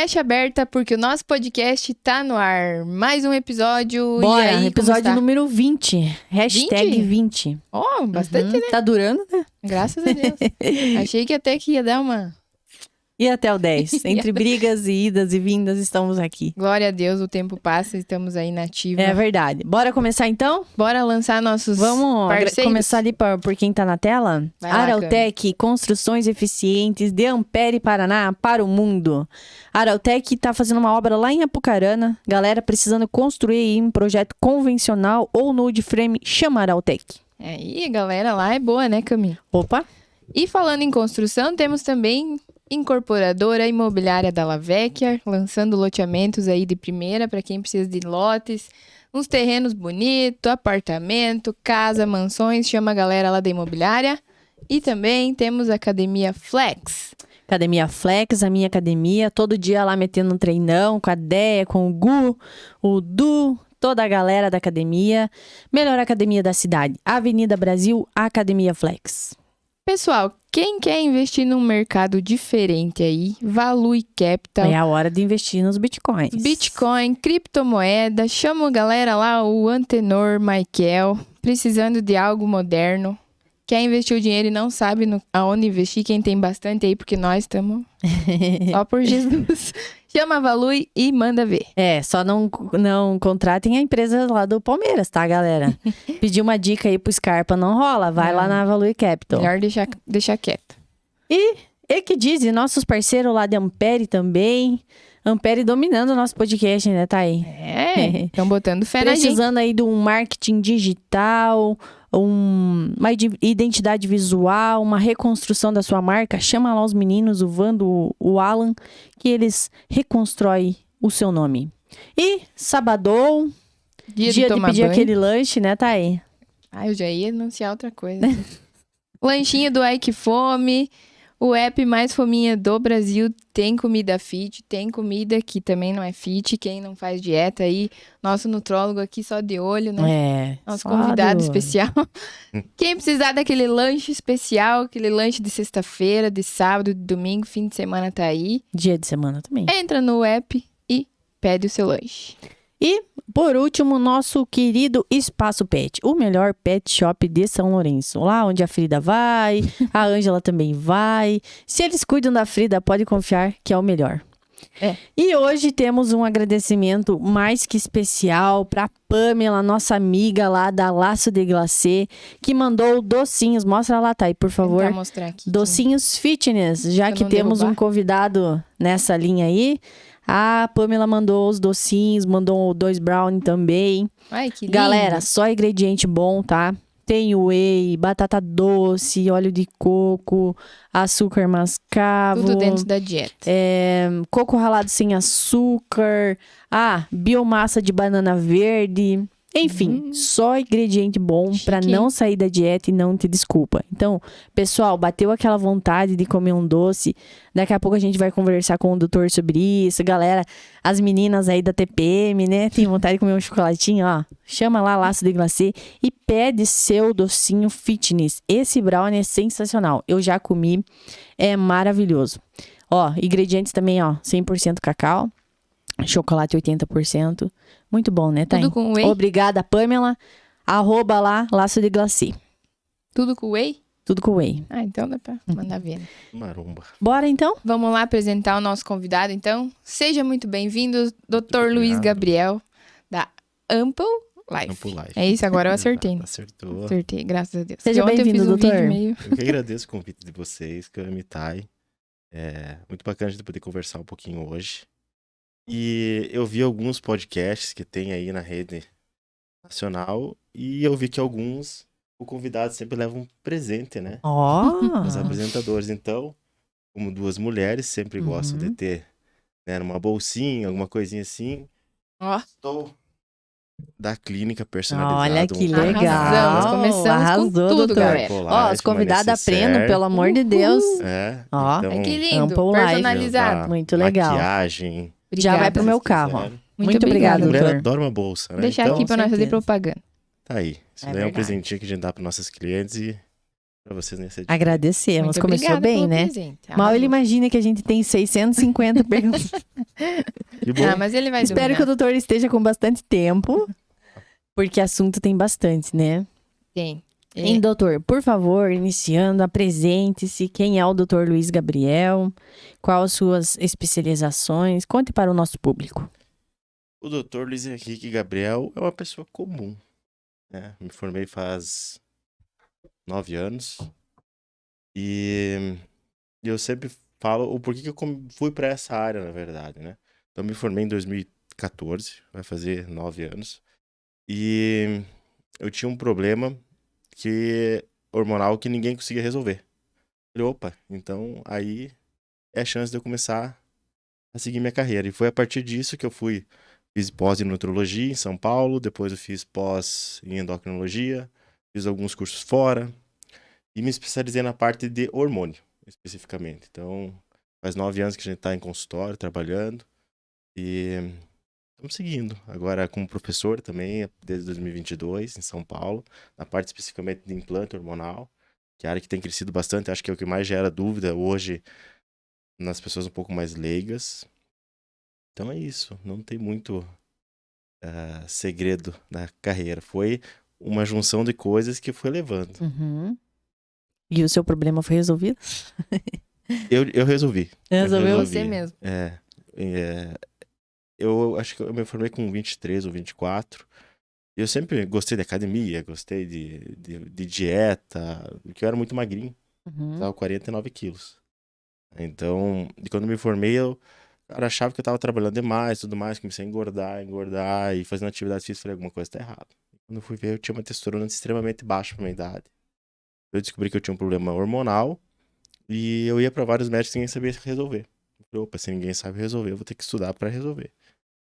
Internet aberta, porque o nosso podcast tá no ar. Mais um episódio. Bora, e aí, episódio número 20. Hashtag 20. Oh, bastante, né? Tá durando, né? Graças a Deus. Achei que até que ia dar uma... E até o 10. Entre brigas e idas e vindas, estamos aqui. Glória a Deus, o tempo passa, estamos aí na ativa. É verdade. Bora começar então? Bora lançar nossos Vamos parceiros? começar ali por quem tá na tela? Vai lá, Arautec, construções eficientes de Ampere, Paraná, para o mundo. Arautec tá fazendo uma obra lá em Apucarana. Galera precisando construir aí um projeto convencional ou no wood frame, chama Arautec. Aí, a galera lá é boa, né, Cami? Opa! E falando em construção, temos também Incorporadora Imobiliária da Lavecchia, lançando loteamentos aí de primeira para quem precisa de lotes, uns terrenos bonitos, apartamento, casa, mansões, chama a galera lá da imobiliária. E também temos a Academia Flex. Academia Flex, a minha academia, todo dia lá metendo um treinão com a Deia, com o Gu, o Du, toda a galera da academia. Melhor academia da cidade, Avenida Brasil, Academia Flex. Pessoal, quem quer investir num mercado diferente aí, Value Capital. É a hora de investir nos bitcoins. Bitcoin, criptomoeda, chama a galera lá, o Antenor, Michael, precisando de algo moderno. Quer investir o dinheiro e não sabe aonde investir, quem tem bastante aí, porque nós estamos só por Jesus. Chama a Value e manda ver. É, só não contratem a empresa lá do Palmeiras, tá, galera? Pedir uma dica aí pro Scarpa não rola, vai lá na Value Capital. Melhor deixar quieto. E que diz, nossos parceiros lá de Ampere também. Ampere dominando o nosso podcast, né, tá aí? É, estão botando fé na gente. Precisando aí de um marketing digital, uma identidade visual, uma reconstrução da sua marca, chama lá os meninos, o Vando, o Alan, que eles reconstroem o seu nome. E sabadão, dia de pedir banho. Aquele lanche, né, tá aí? Ah, eu já ia anunciar outra coisa. Lanchinho do Ai Que Fome, o app mais fominha do Brasil, tem comida fit, tem comida que também não é fit, quem não faz dieta aí, nosso nutrólogo aqui só de olho, né? É, nosso convidado especial. Quem precisar daquele lanche especial, aquele lanche de sexta-feira, de sábado, de domingo, fim de semana tá aí. Dia de semana também. Entra no app e pede o seu lanche. E, por último, nosso querido Espaço Pet, o melhor pet shop de São Lourenço. Lá onde a Frida vai, a Ângela também vai. Se eles cuidam da Frida, pode confiar que é o melhor. É. E hoje temos um agradecimento mais que especial para Pamela, nossa amiga lá da Laço de Glacê, que mandou docinhos. Mostra lá, Thay, por favor. Vou mostrar aqui. Docinhos fitness, já que temos um convidado nessa linha aí. A Pamela mandou os docinhos, mandou 2 brownie também. Ai, que lindo. Galera, só ingrediente bom, tá? Tem whey, batata doce, óleo de coco, açúcar mascavo. Tudo dentro da dieta. Coco ralado sem açúcar. Biomassa de banana verde. Enfim, só ingrediente bom pra não sair da dieta e não ter desculpa. Então, pessoal, bateu aquela vontade de comer um doce. Daqui a pouco a gente vai conversar com o doutor sobre isso. Galera, as meninas aí da TPM, né? Tem vontade de comer um chocolatinho, ó. Chama lá Laço de Glacê e pede seu docinho fitness. Esse brownie é sensacional. Eu já comi, é maravilhoso. Ó, ingredientes também, ó, 100% cacau. Chocolate 80%. Muito bom, né, Thay? Tudo com whey? Obrigada, Pamela. @ lá, Laço de Glacê. Tudo com whey? Tudo com whey. Então dá pra mandar ver, né? Maromba. Bora, então? Vamos lá apresentar o nosso convidado, então. Seja muito bem-vindo, Dr. Luiz Gabriel, da Ample Life. Ample Life. É isso, agora eu acertei. Né? Acertou. Acertei, graças a Deus. Seja bem-vindo, doutor. Meio... Eu que agradeço o convite de vocês, Cami, Thay. É muito bacana de poder conversar um pouquinho hoje. E eu vi alguns podcasts que tem aí na rede nacional e eu vi que alguns, o convidado sempre leva um presente, né? Os apresentadores. Então, como 2 mulheres, sempre gosto de ter, né, uma bolsinha, alguma coisinha assim. Estou da clínica personalizada. Olha que legal. Arrasamos. Começamos Arrasou, com tudo, doutor. galera. Os convidados aprendam, pelo amor de Deus. Então, que lindo. Ample Personalizado. Muito legal. Maquiagem. Já vai pro meu carro, ó. Muito obrigada, A mulher doutor. adora uma bolsa, né? Deixar então, aqui pra nós fazer propaganda. Tá aí. Isso daí é um presentinho que a gente dá para nossas clientes e Pra vocês nem ser diferente. Agradecemos. Muito Começou obrigada bem, pelo né? presente. Mal ele imagina que a gente tem 650 perguntas. Que bom. Ah, mas ele vai Espero que o dominar. doutor esteja com bastante tempo, porque assunto tem bastante, né? Tem. Hein, doutor, por favor, iniciando, apresente-se. Quem é o doutor Luiz Gabriel? Quais as suas especializações? Conte para o nosso público. O Dr. Luiz Henrique Gabriel é uma pessoa comum, né? Me formei faz 9 anos e eu sempre falo o porquê que eu fui para essa área, na verdade, né? Então, me formei em 2014, vai fazer 9 anos, e eu tinha um problema hormonal que ninguém conseguia resolver. Falei, opa, então aí é a chance de eu começar a seguir minha carreira. E foi a partir disso que eu fiz pós em nutrologia em São Paulo, depois eu fiz pós em endocrinologia, fiz alguns cursos fora e me especializei na parte de hormônio, especificamente. Então, faz 9 anos que a gente está em consultório, trabalhando e estamos seguindo. Agora como professor também, desde 2022, em São Paulo, na parte especificamente de implante hormonal, que é a área que tem crescido bastante, acho que é o que mais gera dúvida hoje nas pessoas um pouco mais leigas. Então é isso, não tem muito segredo na carreira. Foi uma junção de coisas que foi levando. Uhum. E o seu problema foi resolvido? Eu resolvi. Resolveu? Você mesmo. Eu acho que eu me formei com 23 ou 24. Eu sempre gostei de academia, gostei de dieta, porque eu era muito magrinho. Uhum. Tava 49 quilos. Então, quando eu me formei, eu achava que eu tava trabalhando demais, tudo mais, comecei a engordar e fazendo atividade física, falei, alguma coisa tá errada. Quando eu fui ver, eu tinha uma testosterona extremamente baixa pra minha idade. Eu descobri que eu tinha um problema hormonal e eu ia pra vários médicos e ninguém sabia resolver. Eu falei, opa, se ninguém sabe resolver, eu vou ter que estudar pra resolver.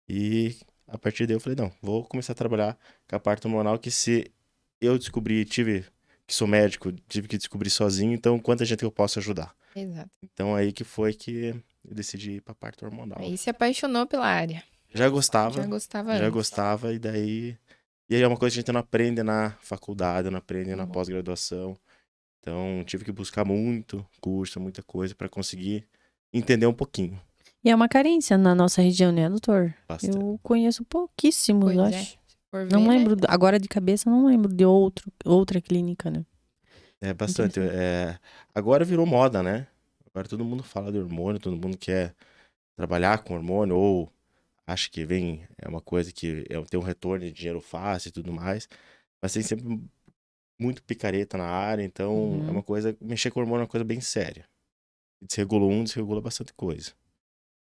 E a partir daí eu falei, não, vou começar a trabalhar com a parte hormonal, que se eu descobrir, que sou médico, tive que descobrir sozinho, então quanta gente eu posso ajudar. Exato. Então aí que foi que eu decidi ir pra parte hormonal. Aí se apaixonou pela área. Já gostava, Já gostava já antes. gostava, e daí... E aí é uma coisa que a gente não aprende na faculdade, não aprende na pós-graduação. Então tive que buscar muito curso, muita coisa pra conseguir entender um pouquinho. E é uma carência na nossa região, né, doutor? Bastante. Eu conheço pouquíssimos, Pois eu é. acho. Se for ver, Não né? lembro, agora de cabeça, não lembro de outra clínica, né? É bastante. Agora virou moda, né? Agora todo mundo fala de hormônio, todo mundo quer trabalhar com hormônio, ou acha que é uma coisa que tem um retorno de dinheiro fácil e tudo mais. Mas tem sempre muito picareta na área, então é uma coisa. Mexer com hormônio é uma coisa bem séria. Desregula bastante coisa.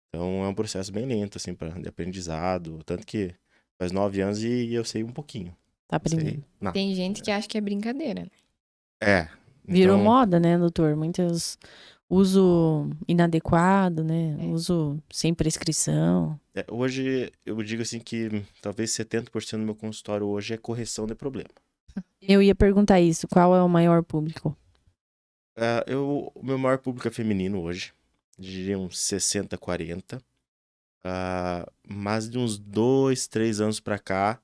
Então é um processo bem lento, assim, de aprendizado. Tanto que faz 9 anos e eu sei um pouquinho. Tá aprendendo. Não. Tem gente que acha que é brincadeira, né? É. Virou então, moda, né, doutor? Muitos uso inadequado, né? Uso sem prescrição. Hoje eu digo assim que talvez 70% do meu consultório hoje é correção de problema. Eu ia perguntar isso, qual é o maior público? O meu maior público é feminino hoje, diria uns 60-40. Mas de uns 2, 3 anos pra cá,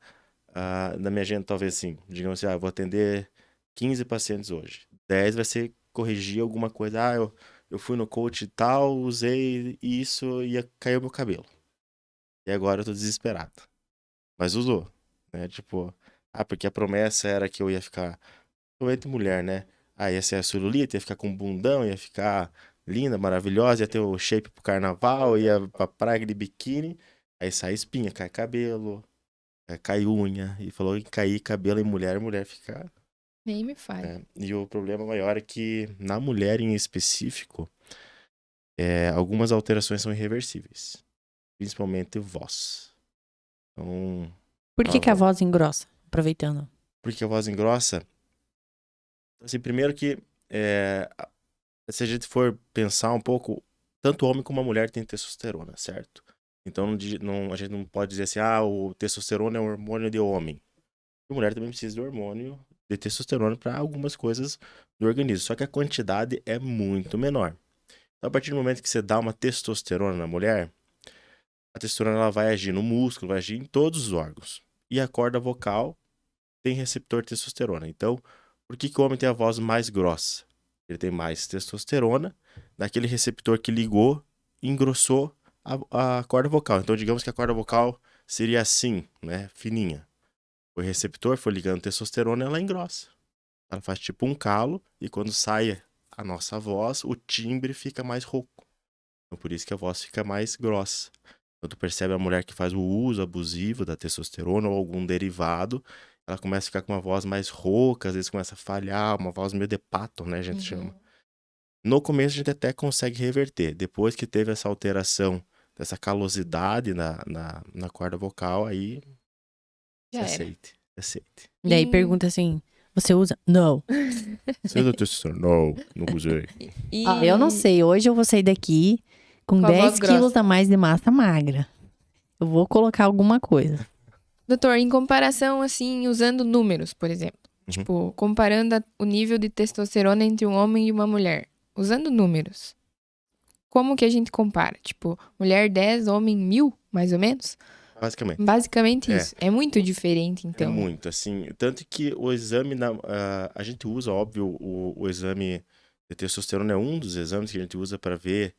na minha agenda, talvez assim, digamos assim, eu vou atender 15 pacientes hoje. 10 vai ser corrigir alguma coisa. Eu fui no coach e tal, usei isso e caiu meu cabelo. E agora eu tô desesperado. Mas usou, né? Tipo, porque a promessa era que eu ia ficar, principalmente mulher, né? Ia ser a celulite, ia ficar com bundão, ia ficar linda, maravilhosa, ia ter o shape pro carnaval, ia pra praia de biquíni. Aí sai espinha, cai cabelo, cai unha. E falou que cair cabelo em mulher fica... Nem me fale. E o problema maior é que na mulher em específico, algumas alterações são irreversíveis. Principalmente voz. Então... Por que a voz engrossa? Aproveitando. Porque a voz engrossa... Assim, primeiro que... se a gente for pensar um pouco, tanto homem como a mulher tem testosterona, certo? Então a gente não pode dizer assim, o testosterona é um hormônio de homem. A mulher também precisa de hormônio de testosterona para algumas coisas do organismo, só que a quantidade é muito menor. Então, a partir do momento que você dá uma testosterona na mulher, a testosterona ela vai agir no músculo, vai agir em todos os órgãos. E a corda vocal tem receptor de testosterona. Então, Por que que o homem tem a voz mais grossa? Ele tem mais testosterona, naquele receptor que ligou, engrossou a corda vocal. Então, digamos que a corda vocal seria assim, né? Fininha. O receptor foi ligando testosterona, ela engrossa. Ela faz tipo um calo e quando sai a nossa voz, o timbre fica mais rouco. Então, por isso que a voz fica mais grossa. Quando tu percebe a mulher que faz o uso abusivo da testosterona ou algum derivado, ela começa a ficar com uma voz mais rouca, às vezes começa a falhar, uma voz meio de pato, né, a gente chama. No começo a gente até consegue reverter. Depois que teve essa alteração, dessa calosidade na corda vocal, aí Já se era. aceite, se aceite. Daí E- pergunta assim, você usa? Não. Você usa testosterona? Não, não usei. E... Eu não sei, hoje eu vou sair daqui com Com a voz 10 quilos grossa. a mais de massa magra. Eu vou colocar alguma coisa. Doutor, em comparação, assim, usando números, por exemplo. Uhum. Tipo, comparando o nível de testosterona entre um homem e uma mulher. Usando números. Como que a gente compara? Tipo, mulher 10, homem 1000, mais ou menos? Basicamente. Basicamente É. isso. É muito diferente, É então. muito, assim. Tanto que o exame, a gente usa, óbvio, o exame de testosterona é um dos exames que a gente usa para ver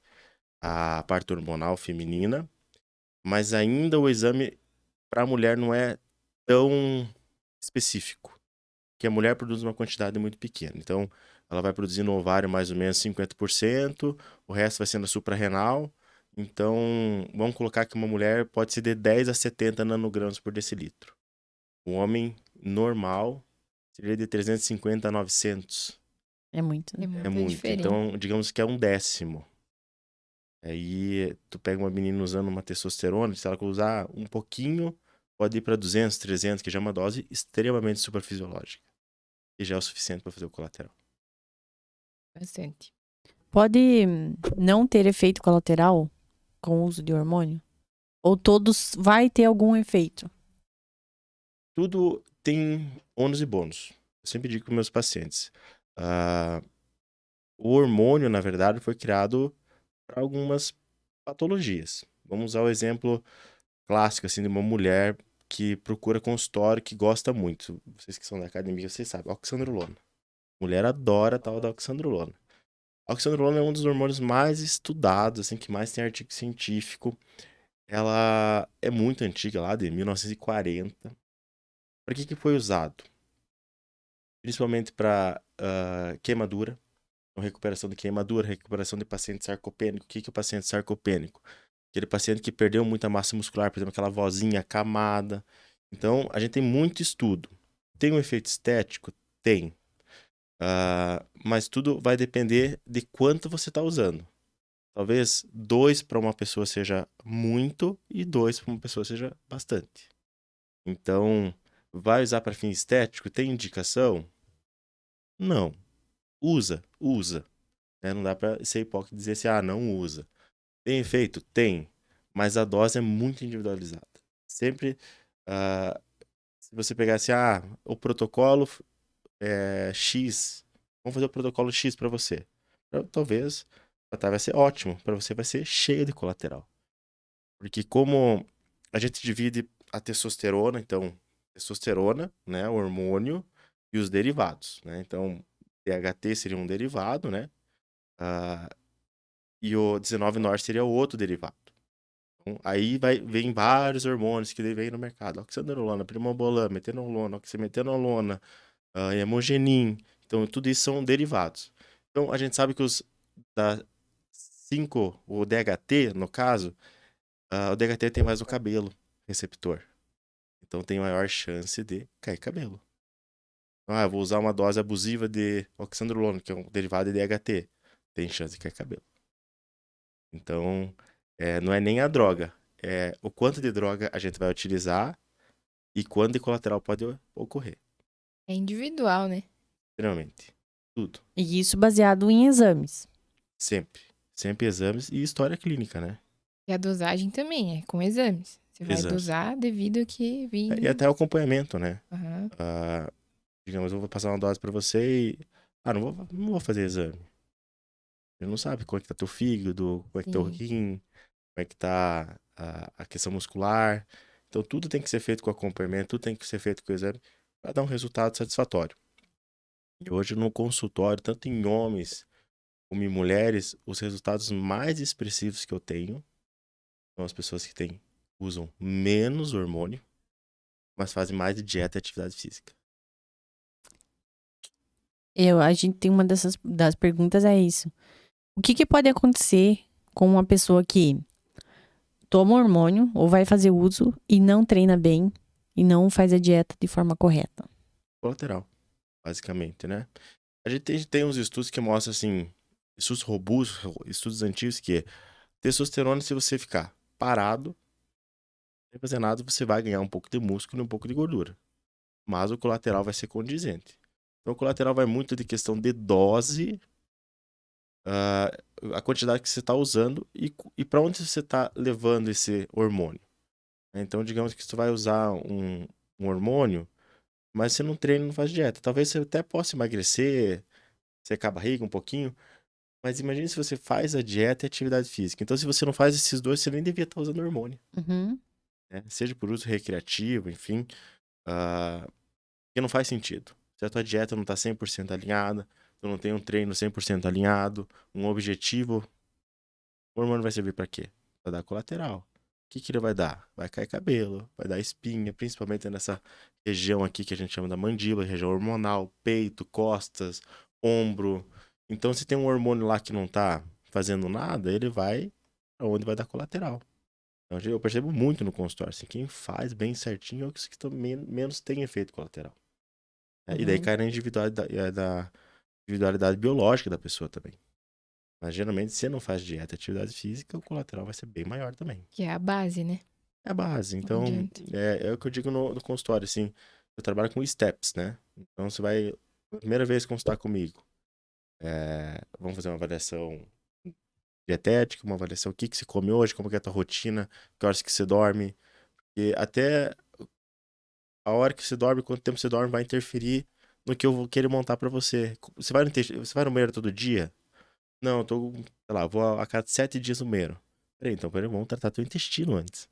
a parte hormonal feminina, mas ainda o exame para a mulher não é tão específico, porque a mulher produz uma quantidade muito pequena. Então, ela vai produzir no ovário mais ou menos 50%, o resto vai sendo suprarrenal. Então, vamos colocar que uma mulher pode ser de 10 a 70 nanogramas por decilitro. O homem normal seria de 350 a 900. É muito. É Né? muito, É muito. diferente. Então, digamos que é um décimo. Aí, tu pega uma menina usando uma testosterona, se ela usar um pouquinho, pode ir para 200, 300, que já é uma dose extremamente superfisiológica. E já é o suficiente para fazer o colateral. Bastante. Pode não ter efeito colateral com o uso de hormônio? Ou todos vai ter algum efeito? Tudo tem ônus e bônus. Eu sempre digo para meus pacientes. O hormônio, na verdade, foi criado para algumas patologias. Vamos usar o exemplo clássico, assim, de uma mulher que procura consultório, que gosta muito. Vocês que são da academia, vocês sabem. Oxandrolona. Mulher adora a tal da oxandrolona. A oxandrolona é um dos hormônios mais estudados, assim, que mais tem artigo científico. Ela é muito antiga, lá de 1940. Para que foi usado? Principalmente para queimadura, recuperação de queimadura, recuperação de paciente sarcopênico. O que é o paciente sarcopênico? Aquele paciente que perdeu muita massa muscular, por exemplo, aquela vozinha acamada. Então, a gente tem muito estudo. Tem um efeito estético? Tem. Mas tudo vai depender de quanto você está usando. Talvez 2 para uma pessoa seja muito e 2 para uma pessoa seja bastante. Então, vai usar para fim estético? Tem indicação? Não. Usa. Né? Não dá para ser hipócrita e dizer assim, não usa. Tem efeito? Tem. Mas a dose é muito individualizada. Sempre, se você pegasse, o protocolo X, vamos fazer o protocolo X para você. Talvez, vai ser ótimo. Para você vai ser cheio de colateral. Porque como a gente divide a testosterona, então, testosterona, né, o hormônio, e os derivados, né? Então, DHT seria um derivado, né? E o 19-NOR seria o outro derivado. Então, aí vem vários hormônios que vêm no mercado. Oxandrolona, primobolan, metenolona, oximetenolona, hemogenin. Então, tudo isso são derivados. Então, a gente sabe que os da 5, o DHT, no caso, o DHT tem mais no cabelo receptor. Então, tem maior chance de cair cabelo. Eu vou usar uma dose abusiva de oxandrolona, que é um derivado de DHT. Tem chance de cair cabelo. Então, não é nem a droga. É o quanto de droga a gente vai utilizar e quando de colateral pode ocorrer. É individual, né? Extremamente. Tudo. E isso baseado em exames. Sempre. Sempre exames e história clínica, né? E a dosagem também é com exames. Você vai Exames. dosar devido ao que vir. E até o acompanhamento, né? Aham. Digamos, eu vou passar uma dose pra você e... não vou fazer exame. Ele não sabe como é que tá teu fígado, como é que tá o rim, como é que tá a questão muscular. Então, tudo tem que ser feito com acompanhamento, tudo tem que ser feito com o exame para dar um resultado satisfatório. E hoje no consultório, tanto em homens como em mulheres, os resultados mais expressivos que eu tenho são as pessoas que usam menos hormônio, mas fazem mais de dieta e atividade física. A gente tem uma das perguntas é isso. O que pode acontecer com uma pessoa que toma hormônio ou vai fazer uso e não treina bem e não faz a dieta de forma correta? Colateral, basicamente, né? A gente tem uns estudos que mostram, assim, estudos robustos, estudos antigos, que testosterona, se você ficar parado, sem fazer nada, você vai ganhar um pouco de músculo e um pouco de gordura. Mas o colateral vai ser condizente. Então, o colateral vai muito de questão de dose, a quantidade que você está usando e para onde você está levando esse hormônio. Então, digamos que você vai usar um hormônio, mas você não treina, não faz dieta. Talvez você até possa emagrecer, secar a barriga um pouquinho, mas imagine se você faz a dieta e a atividade física. Então, se você não faz esses dois, você nem devia estar usando hormônio. Uhum. Né? Seja por uso recreativo, enfim. Porque não faz sentido. Se a tua dieta não está 100% alinhada, tu não tem um treino 100% alinhado, um objetivo, o hormônio vai servir para quê? Vai dar colateral. O que ele vai dar? Vai cair cabelo, vai dar espinha, principalmente nessa região aqui que a gente chama da mandíbula, região hormonal, peito, costas, ombro. Então, se tem um hormônio lá que não tá fazendo nada, ele vai aonde vai dar colateral. Então, eu percebo muito no consultório, assim, quem faz bem certinho é os que menos tem efeito colateral. E daí cai na individualidade biológica da pessoa também. Mas geralmente, se você não faz dieta e atividade física, o colateral vai ser bem maior também. Que é a base, né? É a base. Não Então, adianta. é o que eu digo no consultório, assim. Eu trabalho com steps, né? Então, você vai, a primeira vez consultar comigo, vamos fazer uma avaliação dietética, uma avaliação o que você come hoje, como que é a tua rotina, que horas que você dorme. E até a hora que você dorme, quanto tempo você dorme, vai interferir no que eu vou querer montar pra você. Você vai no banheiro todo dia? Não, eu tô, sei lá, vou a cada 7 dias no banheiro. Peraí, vamos tratar teu intestino antes.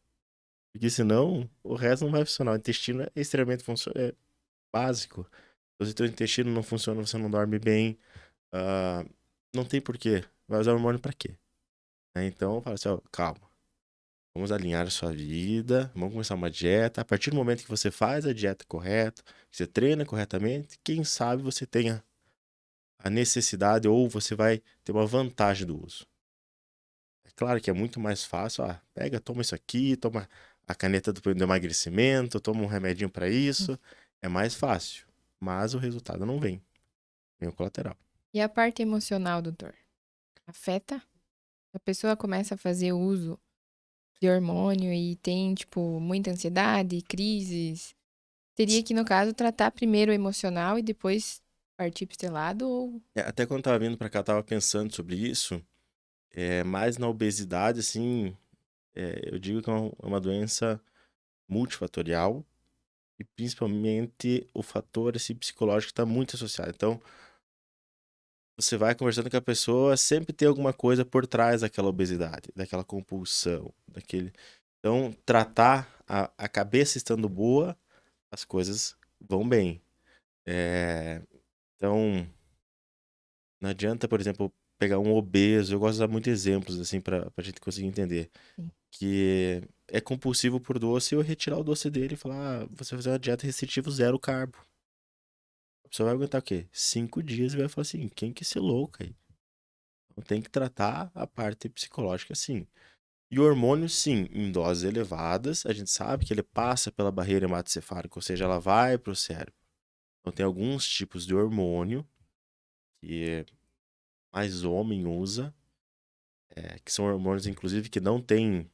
Porque senão, o resto não vai funcionar. O intestino é extremamente básico. Se o teu intestino não funciona, você não dorme bem, ah, não tem porquê. Vai usar hormônio pra quê? Então, eu falo assim, ó, calma. Vamos alinhar a sua vida, vamos começar uma dieta. A partir do momento que você faz a dieta correta, que você treina corretamente, quem sabe você tenha a necessidade ou você vai ter uma vantagem do uso. É claro que é muito mais fácil, pega, toma isso aqui, toma a caneta do emagrecimento, toma um remedinho para isso. É mais fácil, mas o resultado não vem. Vem o colateral. E a parte emocional, doutor? Afeta? A pessoa começa a fazer uso de hormônio e tem, tipo, muita ansiedade, crises. Teria que, no caso, tratar primeiro o emocional e depois partir para esse lado ou... Até quando eu tava vindo para cá, eu tava pensando sobre isso. Mais na obesidade, assim, eu digo que é uma doença multifatorial e principalmente o fator assim, psicológico está muito associado. Então, você vai conversando com a pessoa, sempre tem alguma coisa por trás daquela obesidade, daquela compulsão, daquele. Então, tratar a cabeça estando boa, as coisas vão bem. Então, não adianta, por exemplo, pegar um obeso. Eu gosto de usar muitos exemplos assim para a gente conseguir entender. Sim. Que é compulsivo por doce, eu retirar o doce dele e falar, você vai fazer uma dieta restritiva zero carbo. A pessoa vai aguentar o quê? 5 dias e vai falar assim, quem que esse louco aí? Então tem que tratar a parte psicológica sim. E o hormônio, sim, em doses elevadas, a gente sabe que ele passa pela barreira hematocefálica, ou seja, ela vai para o cérebro. Então tem alguns tipos de hormônio que mais homem usa, que são hormônios, inclusive, que não tem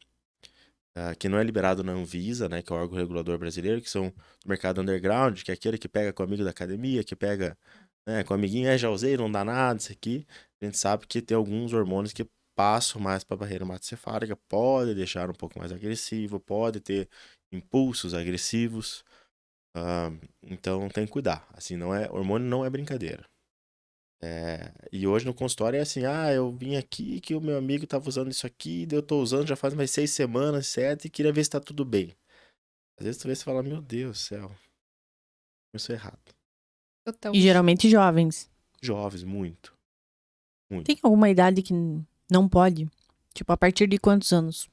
que não é liberado na Anvisa, né, que é o órgão regulador brasileiro, que são do mercado underground, que é aquele que pega com o amigo da academia, que pega, né, com o amiguinho, já usei, não dá nada, isso aqui. A gente sabe que tem alguns hormônios que passam mais para a barreira hematocefálica, pode deixar um pouco mais agressivo, pode ter impulsos agressivos, então tem que cuidar. Assim, hormônio não é brincadeira. E hoje no consultório é assim, eu vim aqui que o meu amigo tava usando isso aqui, eu tô usando já faz mais 6 semanas, 7, e queria ver se tá tudo bem. Às vezes tu vê e fala, meu Deus do céu, começou errado. Total. E geralmente jovens. Jovens, muito. Muito. Tem alguma idade que não pode? Tipo, a partir de quantos anos?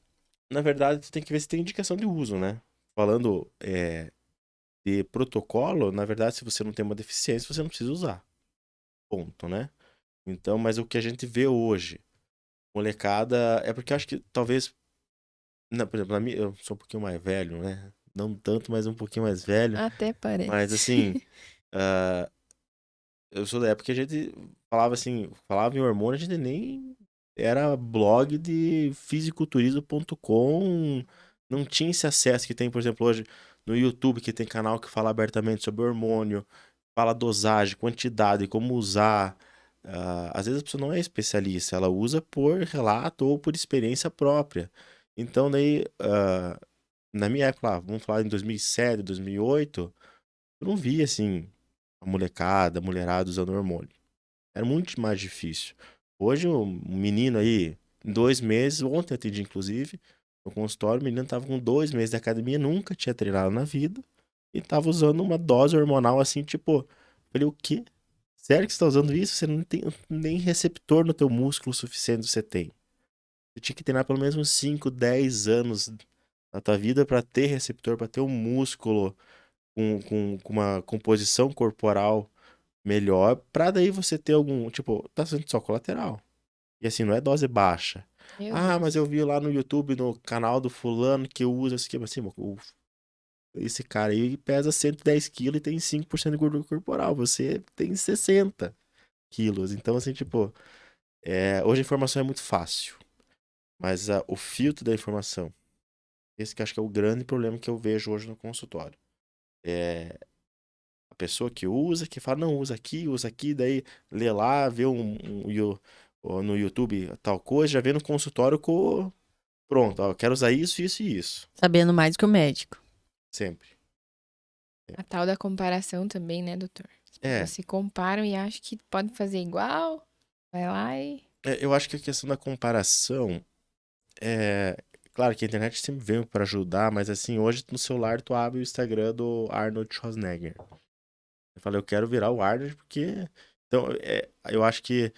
Na verdade, tu tem que ver se tem indicação de uso, né? Falando de protocolo, na verdade, se você não tem uma deficiência, você não precisa usar. Ponto, né? Então, mas o que a gente vê hoje, molecada, é porque eu acho que talvez, por exemplo, eu sou um pouquinho mais velho, né? Não tanto, mas um pouquinho mais velho. Até parece. Mas assim, eu sou da época que a gente falava assim, falava em hormônio, a gente nem era blog de fisiculturismo.com, não tinha esse acesso que tem, por exemplo, hoje no YouTube, que tem canal que fala abertamente sobre hormônio, fala dosagem, quantidade, como usar. Às vezes a pessoa não é especialista, ela usa por relato ou por experiência própria. Então, daí, na minha época, lá, vamos falar em 2007, 2008, eu não via, assim, a molecada, a mulherada usando hormônio. Era muito mais difícil. Hoje, um menino aí, em 2 meses, ontem eu atendi, inclusive, no consultório, o menino tava com 2 meses de academia, nunca tinha treinado na vida, e tava usando uma dose hormonal assim, tipo, falei, o quê? Sério que você tá usando isso? Você não tem nem receptor no teu músculo suficiente você tem. Você tinha que treinar pelo menos uns 5, 10 anos na tua vida pra ter receptor, pra ter um músculo com uma composição corporal melhor, pra daí você ter algum, tipo, tá sendo só colateral. E assim, não é dose baixa. Meu Mas Deus. eu vi lá no YouTube, no canal do fulano, que usa esse esquema assim, esse cara aí pesa 110 quilos e tem 5% de gordura corporal. Você tem 60 quilos. Então, assim, tipo, hoje a informação é muito fácil. Mas o filtro da informação, esse que acho que é o grande problema que eu vejo hoje no consultório. É a pessoa que usa, que fala, não, usa aqui, daí lê lá, vê no YouTube tal coisa, já vê no consultório pronto, ó, eu quero usar isso, isso e isso. Sabendo mais que o médico. Sempre. A tal da comparação também, né, doutor? As pessoas se comparam e acham que pode fazer igual. Vai lá e... Eu acho que a questão da comparação claro que a internet sempre veio para ajudar, mas assim, hoje no celular tu abre o Instagram do Arnold Schwarzenegger. Eu falei, eu quero virar o Arnold porque... Então, eu acho que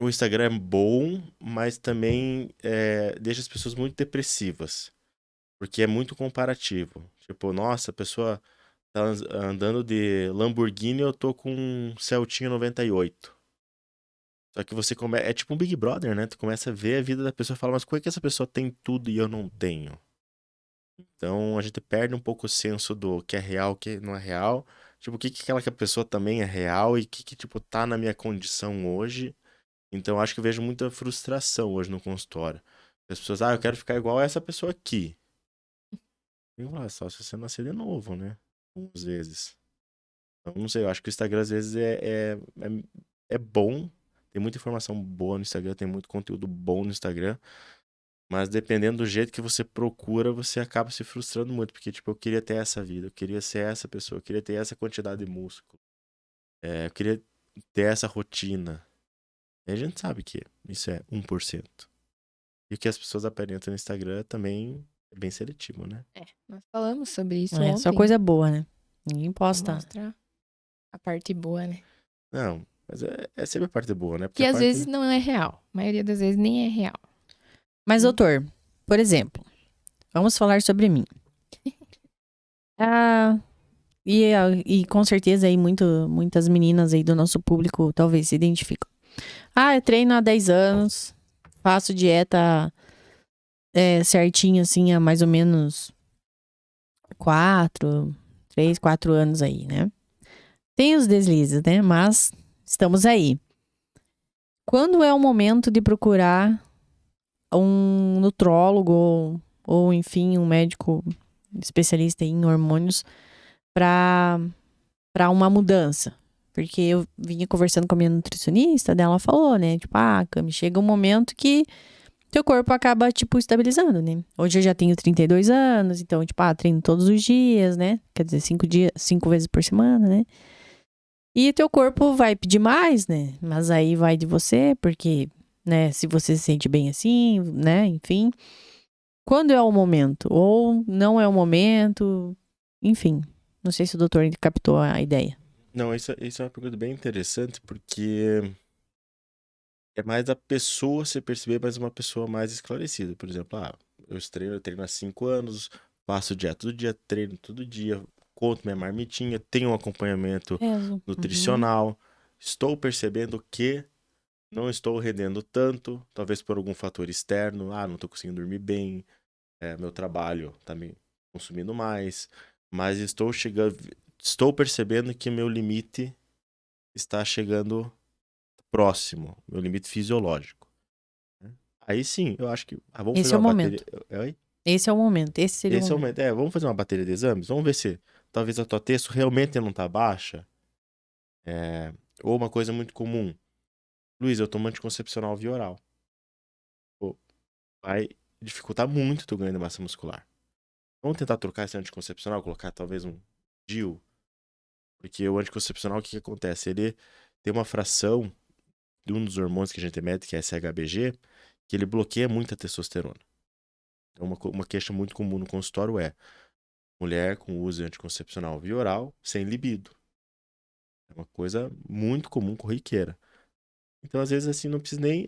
o Instagram é bom, mas também deixa as pessoas muito depressivas. Porque é muito comparativo. Tipo, nossa, a pessoa tá andando de Lamborghini, eu tô com um Celtinha 98. Só que você é tipo um Big Brother, né? Tu começa a ver a vida da pessoa e fala, mas como é que essa pessoa tem tudo e eu não tenho? Então a gente perde um pouco o senso do que é real, o que não é real. Tipo, o que aquela que a pessoa também é real e o que tipo, tá na minha condição hoje. Então acho que eu vejo muita frustração hoje no consultório. As pessoas, eu quero ficar igual a essa pessoa aqui. Só se você nascer de novo, né? Às vezes. Então, não sei, eu acho que o Instagram às vezes é bom. Tem muita informação boa no Instagram, tem muito conteúdo bom no Instagram. Mas dependendo do jeito que você procura, você acaba se frustrando muito. Porque, tipo, eu queria ter essa vida, eu queria ser essa pessoa, eu queria ter essa quantidade de músculo. Eu queria ter essa rotina. E a gente sabe que isso é 1%. E o que as pessoas aparentam no Instagram também é bem seletivo, né? Nós falamos sobre isso É ontem. só coisa boa, né? Ninguém posta. Mostrar a parte boa, né? Não, mas é sempre a parte boa, né? Porque Que a às parte... vezes não é real. A maioria das vezes nem é real. Mas, doutor, por exemplo, vamos falar sobre mim. E com certeza aí muitas meninas aí do nosso público talvez se identificam. Eu treino há 10 anos, faço dieta certinho assim há mais ou menos 3, 4 anos aí, né? Tem os deslizes, né? Mas estamos aí. Quando é o momento de procurar um nutrólogo ou enfim, um médico especialista em hormônios para uma mudança? Porque eu vinha conversando com a minha nutricionista, dela falou, né? Tipo, Cami, chega um momento que teu corpo acaba, tipo, estabilizando, né? Hoje eu já tenho 32 anos, então, tipo, treino todos os dias, né? Quer dizer, 5 vezes por semana, né? E teu corpo vai pedir mais, né? Mas aí vai de você, porque, né, se você se sente bem assim, né? Enfim. Quando é o momento? Ou não é o momento? Enfim. Não sei se o doutor captou a ideia. Não, isso é uma pergunta bem interessante, porque é mais a pessoa se perceber, mas uma pessoa mais esclarecida. Por exemplo, eu treino há 5 anos, faço dieta todo dia, treino todo dia, conto minha marmitinha, tenho um acompanhamento Uhum. nutricional, estou percebendo que não estou rendendo tanto, talvez por algum fator externo, não estou conseguindo dormir bem, meu trabalho tá me consumindo mais, mas estou percebendo que meu limite está chegando próximo, meu limite fisiológico, né? Aí sim, eu acho que vamos Esse fazer é o uma bateria. momento. Oi? Esse é o momento. Esse seria o Esse é o momento. momento. Vamos fazer uma bateria de exames, vamos ver se talvez a tua testo realmente não tá baixa. Ou uma coisa muito comum, Luiz, eu tomo anticoncepcional via oral. Pô, vai dificultar muito o ganho de massa muscular. Vamos tentar trocar esse anticoncepcional, colocar talvez um DIU, porque o anticoncepcional, o que acontece? Ele tem uma fração de um dos hormônios que a gente mede, que é SHBG, que ele bloqueia muito a testosterona. Então, uma queixa muito comum no consultório é mulher com uso de anticoncepcional via oral sem libido. É uma coisa muito comum, corriqueira. Então, às vezes, assim, não precisa nem...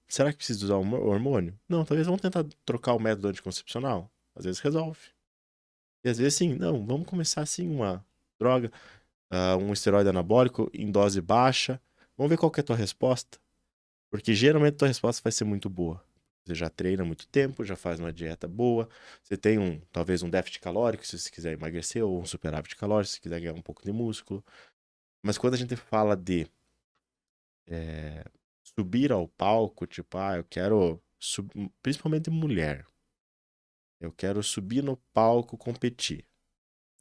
será que precisa usar um hormônio? Não, talvez vamos tentar trocar o método anticoncepcional. Às vezes resolve. E às vezes, sim, não, vamos começar, assim, uma droga, um esteroide anabólico em dose baixa. Vamos ver qual que é a tua resposta. Porque geralmente a tua resposta vai ser muito boa. Você já treina há muito tempo, já faz uma dieta boa, você tem talvez um déficit calórico, se você quiser emagrecer, ou um superávit calórico, se quiser ganhar um pouco de músculo. Mas quando a gente fala de subir ao palco, tipo, eu quero, principalmente mulher, eu quero subir no palco, competir.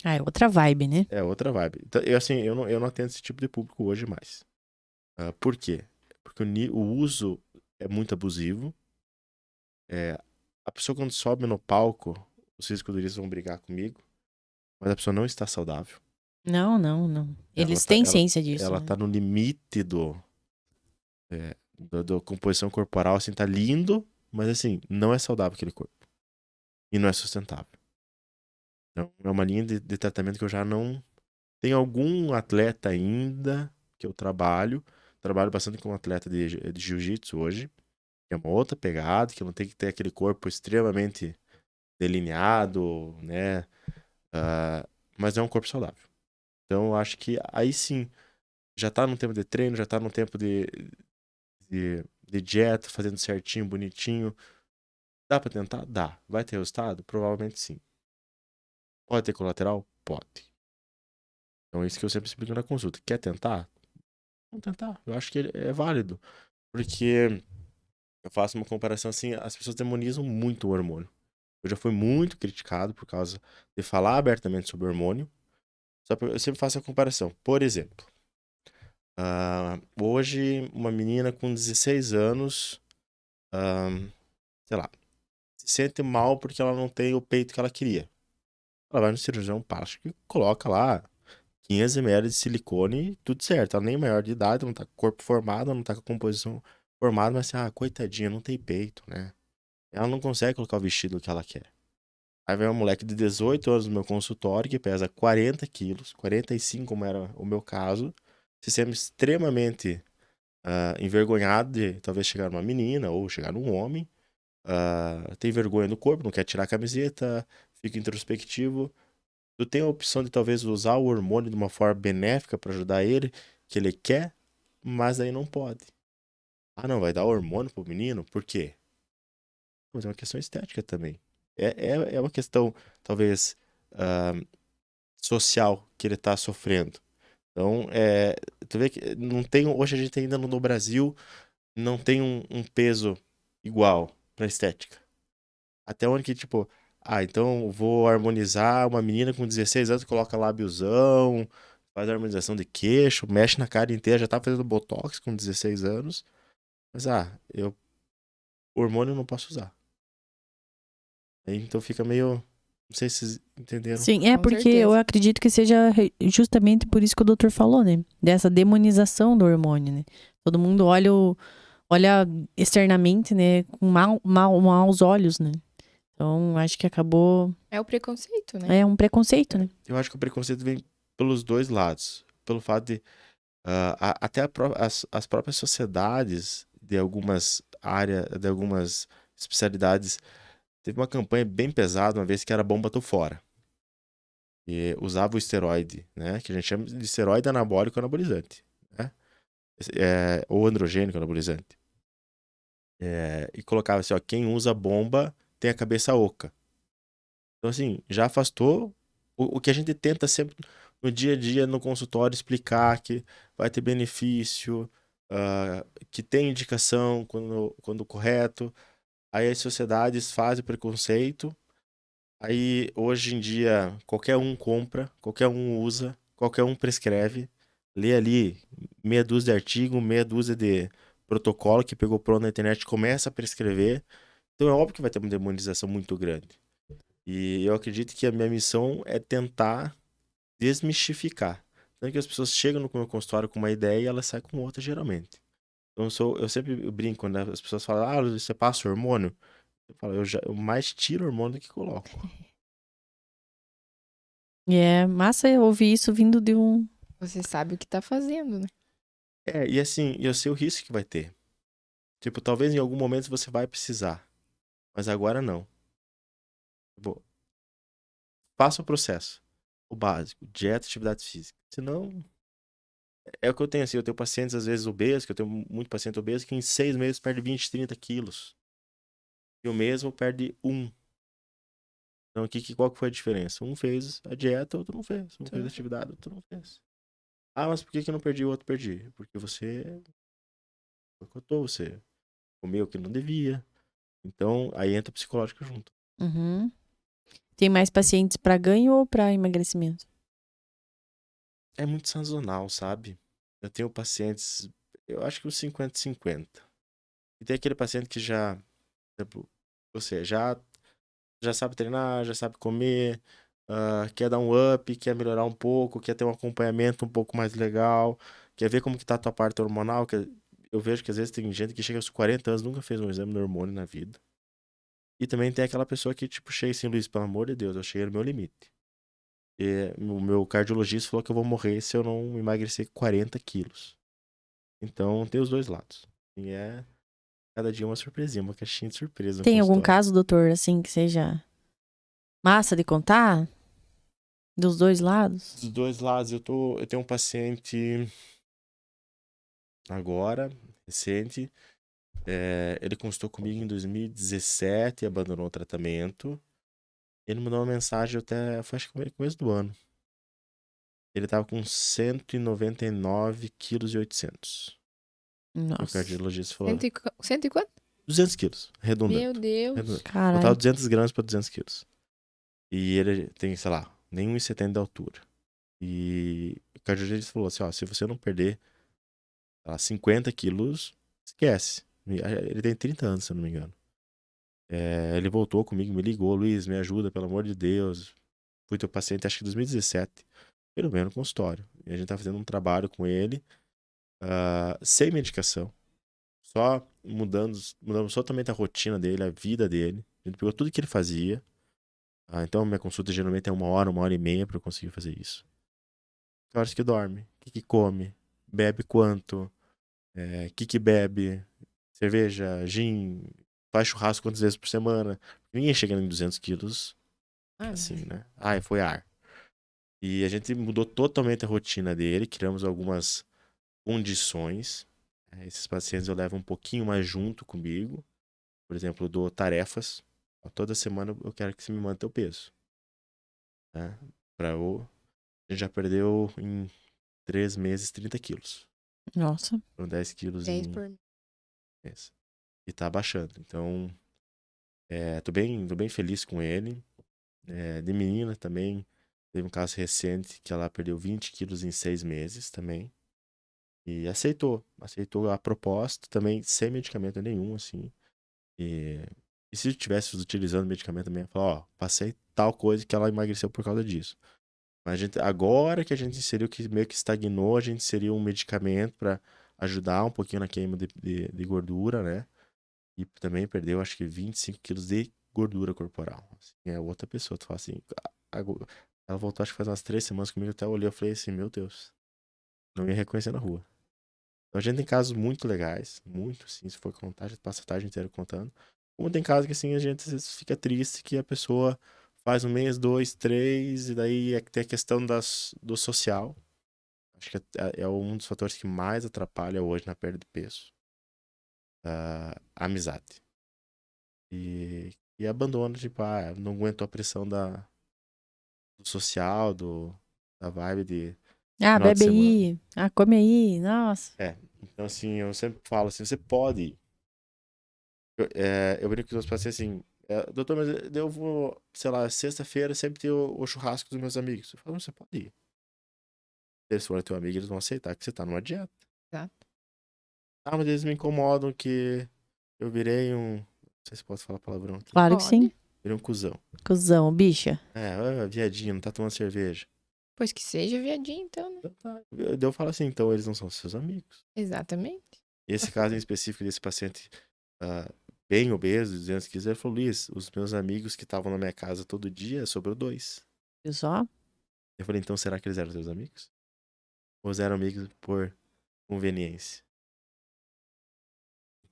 É outra vibe, né? É outra vibe. Então, eu não atendo esse tipo de público hoje mais. Por quê? Porque o uso é muito abusivo. A pessoa quando sobe no palco, os fisiculturistas vão brigar comigo, mas a pessoa não está saudável. Não, não, não. Ela Eles tá, têm ela, ciência disso, ela né? tá no limite da composição corporal, assim, tá lindo, mas assim, não é saudável aquele corpo. E não é sustentável. Então, é uma linha de tratamento que eu já não... Tem algum atleta ainda que eu trabalho bastante com um atleta de jiu-jitsu hoje, que é uma outra pegada, que não tem que ter aquele corpo extremamente delineado, né? Mas é um corpo saudável. Então, eu acho que aí sim, já tá no tempo de treino, já tá no tempo de dieta, fazendo certinho, bonitinho. Dá pra tentar? Dá. Vai ter resultado? Provavelmente sim. Pode ter colateral? Pode. Então, é isso que eu sempre explico na consulta. Quer tentar? Vamos tentar. Eu acho que é válido. Porque eu faço uma comparação assim, as pessoas demonizam muito o hormônio. Eu já fui muito criticado por causa de falar abertamente sobre o hormônio. Só que eu sempre faço a comparação. Por exemplo, hoje uma menina com 16 anos, sei lá, se sente mal porque ela não tem o peito que ela queria. Ela vai no cirurgião plástico e coloca lá 500 ml de silicone e tudo certo. Ela nem é maior de idade, não tá com o corpo formado, não tá com a composição formada, mas assim, coitadinha, não tem peito, né? Ela não consegue colocar o vestido que ela quer. Aí vem um moleque de 18 anos no meu consultório que pesa 40 quilos, 45 como era o meu caso, se sente extremamente envergonhado de talvez chegar numa menina ou chegar num homem, tem vergonha do corpo, não quer tirar a camiseta, fica introspectivo. Tu tem a opção de talvez usar o hormônio de uma forma benéfica para ajudar ele, que ele quer, mas aí não pode. Não, vai dar hormônio pro menino? Por quê? Mas é uma questão estética também. É uma questão, talvez, social que ele tá sofrendo. Então, tu vê que não tem, hoje a gente ainda no Brasil não tem um peso igual pra estética. Até onde que, tipo, então vou harmonizar uma menina com 16 anos, coloca lábiozão, faz harmonização de queixo, mexe na cara inteira, já tá fazendo botox com 16 anos. Mas, hormônio eu não posso usar. Aí, então fica meio, não sei se vocês entenderam. Sim, Com porque certeza. eu acredito que seja justamente por isso que o doutor falou, né? Dessa demonização do hormônio, né? Todo mundo olha externamente, né? Com maus olhos, né? Então, acho que acabou... É o preconceito, né? É um preconceito, né? Eu acho que o preconceito vem pelos dois lados. pelo fato de até as próprias sociedades de algumas áreas, de algumas especialidades, teve uma campanha bem pesada uma vez que era bomba tô fora. E usava o esteroide, né? Que a gente chama de esteroide anabólico anabolizante, né? Ou androgênico anabolizante. E colocava assim, ó, quem usa bomba tem a cabeça oca. Então, assim, já afastou o que a gente tenta sempre no dia a dia, no consultório, explicar que vai ter benefício, que tem indicação quando correto. Aí as sociedades fazem preconceito. Aí, hoje em dia, qualquer um compra, qualquer um usa, qualquer um prescreve. Lê ali meia dúzia de artigo, meia dúzia de protocolo que pegou pronto na internet, começa a prescrever. Então é óbvio que vai ter uma demonização muito grande. E eu acredito que a minha missão é tentar desmistificar. Tanto que as pessoas chegam no meu consultório com uma ideia e elas saem com outra, geralmente. Então eu sempre brinco, quando as pessoas falam, você passa hormônio? Eu falo, eu mais tiro hormônio do que coloco. E é massa eu ouvir isso vindo de um... Você sabe o que tá fazendo, né? E assim, eu sei o risco que vai ter. Tipo, talvez em algum momento você vai precisar, mas agora não. Tipo, faça o processo. O básico, dieta, atividade física. Senão, é o que eu tenho, assim, eu tenho pacientes às vezes obesos, que eu tenho muito paciente obeso, que em 6 meses perde 20, 30 quilos. E o mesmo perde 1. Então, qual que foi a diferença? Um fez a dieta, outro não fez. Um fez a atividade, outro não fez. Ah, mas por que eu não perdi, o outro perdi? Porque você boicotou, você comeu o que não devia. Então, aí entra o psicológico junto. Uhum. Tem mais pacientes pra ganho ou pra emagrecimento? É muito sazonal, sabe? Eu tenho pacientes, eu acho que uns 50-50. E tem aquele paciente que já, tipo, você já sabe treinar, já sabe comer, quer dar um up, quer melhorar um pouco, quer ter um acompanhamento um pouco mais legal, quer ver como que tá a tua parte hormonal, que eu vejo que às vezes tem gente que chega aos 40 anos, nunca fez um exame de hormônio na vida. E também tem aquela pessoa que, tipo, chega assim, Luiz, pelo amor de Deus, eu cheguei no meu limite. E o meu cardiologista falou que eu vou morrer se eu não emagrecer 40 quilos. Então, tem os dois lados. E cada dia uma surpresinha, uma caixinha de surpresa no Tem algum consultório. caso, doutor, assim, que seja massa de contar? Dos dois lados? Dos dois lados, eu tenho um paciente agora, recente. Ele consultou comigo em 2017 e abandonou o tratamento. Ele mandou uma mensagem até, acho que foi no começo do ano. Ele tava com 199,8 kg. O Nossa. cardiologista falou, Cento e quanto? 200 quilos, arredondando. Meu Deus. Arredondando. Caralho. Botava 200 gramas para 200 quilos. E ele tem, sei lá, nem 1,70 de altura. E o cardiologista falou assim, ó, se você não perder, sei lá, 50 quilos, esquece. Ele tem 30 anos, se eu não me engano. Ele voltou comigo, me ligou, Luiz, me ajuda, pelo amor de Deus. Fui teu paciente, acho que em 2017. Pelo menos no consultório. E a gente tá fazendo um trabalho com ele, sem medicação. Só mudamos totalmente a rotina dele, a vida dele. A gente pegou tudo que ele fazia. Então, minha consulta geralmente é 1 hora e meia pra eu conseguir fazer isso. Que horas que dorme? O que come? Bebe quanto? O que bebe? Cerveja, gin? Faz churrasco quantas vezes por semana? Ninguém chega em 200 quilos assim, né? Foi ar. E a gente mudou totalmente a rotina dele, criamos algumas condições. Esses pacientes eu levo um pouquinho mais junto comigo. Por exemplo, eu dou tarefas. Toda semana eu quero que você me mantenha o peso. Né? A gente já perdeu em 3 meses 30 quilos. Nossa. Foram 10 quilos 10 em por mês. E tá baixando. Então, tô bem feliz com ele. De menina também. Teve um caso recente que ela perdeu 20 quilos em 6 meses também. E aceitou a proposta também, sem medicamento nenhum, assim. E se eu tivesse utilizando medicamento também, eu falava, passei tal coisa que ela emagreceu por causa disso. Mas agora que a gente inseriu, que meio que estagnou, a gente inseriu um medicamento para ajudar um pouquinho na queima de gordura, né? E também perdeu, acho que 25 quilos de gordura corporal. Assim, é outra pessoa. Tu fala assim, ela voltou, acho que faz umas 3 semanas comigo, até eu olhei e falei assim, meu Deus. não ia reconhecer na rua. Então a gente tem casos muito legais, muito, sim, se for contar, a gente passa a tarde inteira contando. Como tem casos que, assim, a gente às vezes fica triste que a pessoa faz um mês, 2, 3, e daí tem a questão do social. Acho que é um dos fatores que mais atrapalha hoje na perda de peso. A amizade. E abandona, tipo, não aguento a pressão do social, da vibe de Ah, final de bebe semana. aí. Ah, come aí. Nossa. Então, assim, eu sempre falo assim, você pode ir. Eu brinco com os meus pacientes assim, doutor, mas eu vou, sei lá, sexta-feira sempre ter o churrasco dos meus amigos. Eu falo, você pode ir. Se eles forem teu amigo, eles vão aceitar que você tá numa dieta. Exato. Ah, mas eles me incomodam que eu virei um... Não sei se posso falar palavrão aqui. Claro que sim. Pode. Virei um cuzão. Cusão, bicha. Viadinho, não tá tomando cerveja. Pois que seja viadinho, então, né? Então tá. Eu falo assim, então eles não são seus amigos. Exatamente. E esse caso em específico desse paciente ah, bem obeso, 200 quilos, ele falou, Luiz, os meus amigos que estavam na minha casa todo dia, sobrou 2. Viu só? Eu falei, então será que eles eram seus amigos? Ou eles eram amigos por conveniência?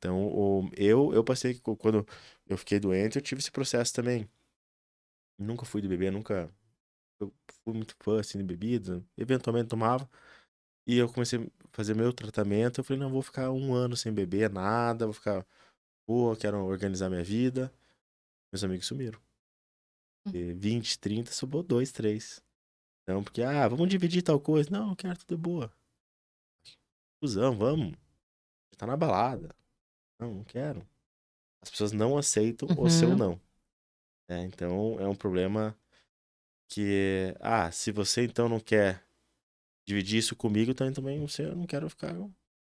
Então, eu passei, quando eu fiquei doente, eu tive esse processo também. Nunca fui de beber, nunca. Eu fui muito fã, assim, de bebida. Eventualmente tomava. E eu comecei a fazer meu tratamento. Eu falei, não, vou ficar 1 ano sem beber nada, vou ficar boa, quero organizar minha vida. Meus amigos sumiram. De 20, 30, sobrou 2, 3. Então, porque, vamos dividir tal coisa. Não, eu quero tudo de boa. Cusão, vamos. Tá na balada. Não, não quero. As pessoas não aceitam o seu Uhum. não. Então, é um problema que, se você então não quer dividir isso comigo, então também eu não quero ficar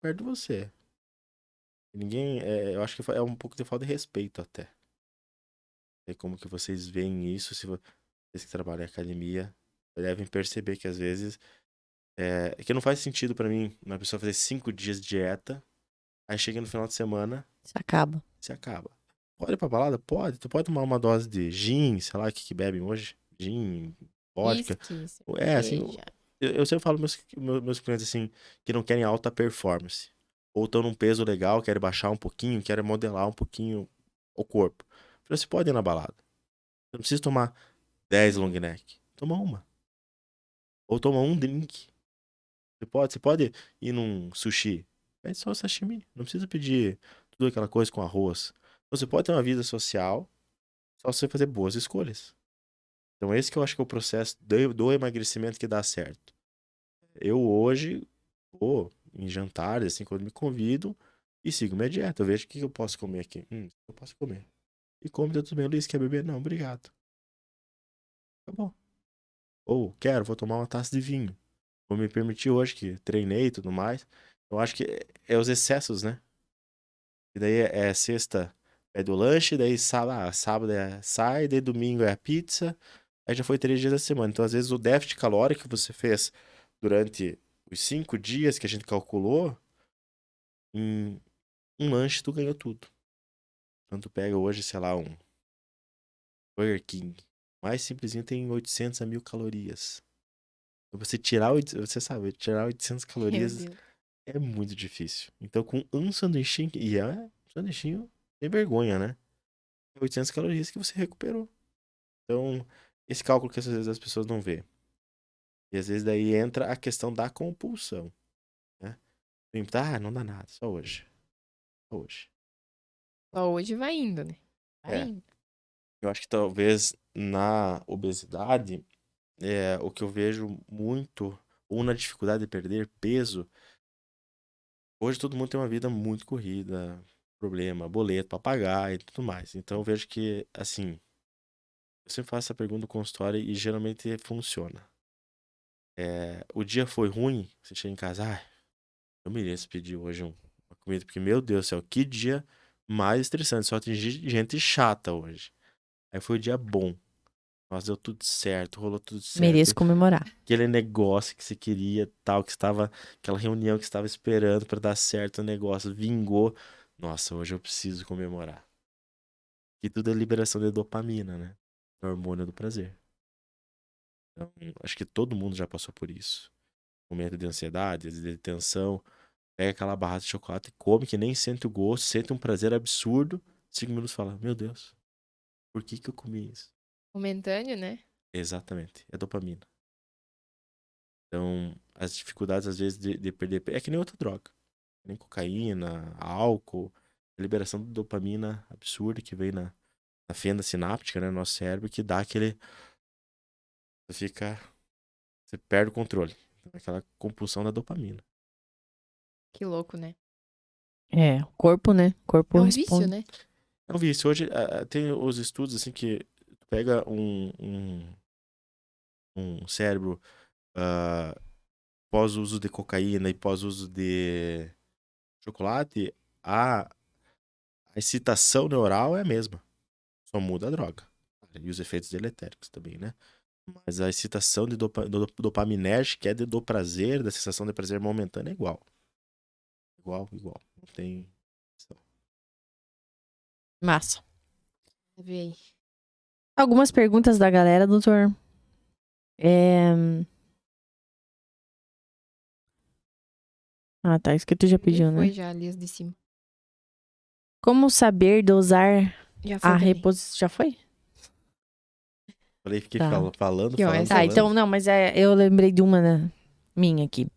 perto de você. Ninguém, eu acho que é um pouco de falta de respeito até. É como que vocês veem isso, se vocês que trabalham em academia, devem perceber que às vezes, que não faz sentido pra mim uma pessoa fazer 5 dias de dieta, aí chega no final de semana, Se acaba. se acaba. Pode ir pra balada? Pode. Tu pode tomar uma dose de gin, sei lá, o que bebem hoje. Gin, vodka. Whisky, Assim, cerveja. eu sempre falo meus clientes assim, que não querem alta performance. Ou estão num peso legal, querem baixar um pouquinho, querem modelar um pouquinho o corpo. Você pode ir na balada. Você não precisa tomar 10 long neck. Toma uma. Ou toma um drink. Você pode ir num sushi. Pede só sashimi. Não precisa pedir tudo aquela coisa com arroz. Você pode ter uma vida social, só você fazer boas escolhas. Então esse que eu acho que é o processo do emagrecimento que dá certo. Eu hoje vou em jantares, assim, quando me convidam, e sigo minha dieta. Eu vejo o que eu posso comer aqui. Eu posso comer. E come, tudo bem. Luiz, quer beber? Não, obrigado. Acabou. Ou, vou tomar uma taça de vinho. Vou me permitir hoje, que treinei e tudo mais. Eu acho que é os excessos, né? E daí sexta é do lanche, daí sábado sai, daí domingo é a pizza. Aí já foi 3 dias da semana. Então, às vezes, o déficit calórico que você fez durante os 5 dias que a gente calculou, em um lanche tu ganhou tudo. Então, tu pega hoje, sei lá, um Burger King. Mais simplesinho tem 800 a 1000 calorias. Então, você sabe, tirar 800 Meu calorias Deus. é muito difícil. Então, com um sanduichinho, e um sanduichinho sem vergonha, né? 800 calorias que você recuperou. Então, esse cálculo que às vezes as pessoas não vê. E às vezes daí entra a questão da compulsão, né? Não dá nada, só hoje. Só hoje. Só hoje vai indo, né? Vai É, indo. eu acho que talvez na obesidade, o que eu vejo muito, ou na dificuldade de perder peso, hoje todo mundo tem uma vida muito corrida, problema, boleto pra pagar e tudo mais. Então eu vejo que, assim, eu sempre faço essa pergunta no consultório e geralmente funciona. O dia foi ruim, você chega em casa, eu mereço pedir hoje uma comida, porque, meu Deus do céu, que dia mais estressante. Só tem gente chata hoje. Aí foi o dia bom. Nossa, deu tudo certo, rolou tudo certo. Mereço comemorar. Aquele negócio que você queria, tal, aquela reunião que você estava esperando pra dar certo o negócio, vingou. Nossa, hoje eu preciso comemorar. E tudo é liberação de dopamina, né? O hormônio do prazer. Então, acho que todo mundo já passou por isso. momento de ansiedade, de tensão, pega aquela barra de chocolate e come, que nem sente o gosto, sente um prazer absurdo. 5 minutos fala, meu Deus, por que eu comi isso? Momentâneo, né? Exatamente, é dopamina. Então, as dificuldades, às vezes, de perder... É que nem outra droga. Nem cocaína, álcool, a liberação de dopamina absurda que vem na fenda sináptica, né, no nosso cérebro, que dá aquele... Você perde o controle. Aquela compulsão da dopamina. Que louco, né? É, o corpo, né? O corpo É um responde. vício, né? É um vício. Hoje tem os estudos, assim, que pega um cérebro pós-uso de cocaína e pós-uso de chocolate, a excitação neural é a mesma. Só muda a droga. E os efeitos deletéricos também, né? Mas a excitação de dopaminérgica, que é de do prazer, da sensação de prazer momentânea, é igual. Igual. Não tem... Massa. Vê aí. Algumas perguntas da galera, doutor. Ah, tá. Isso que tu já pediu, né? Foi já ali as de cima. Como saber dosar Já foi a também. reposição? Já foi? Falei, fiquei Tá. falando. Tá, então, não, mas eu lembrei de uma minha aqui.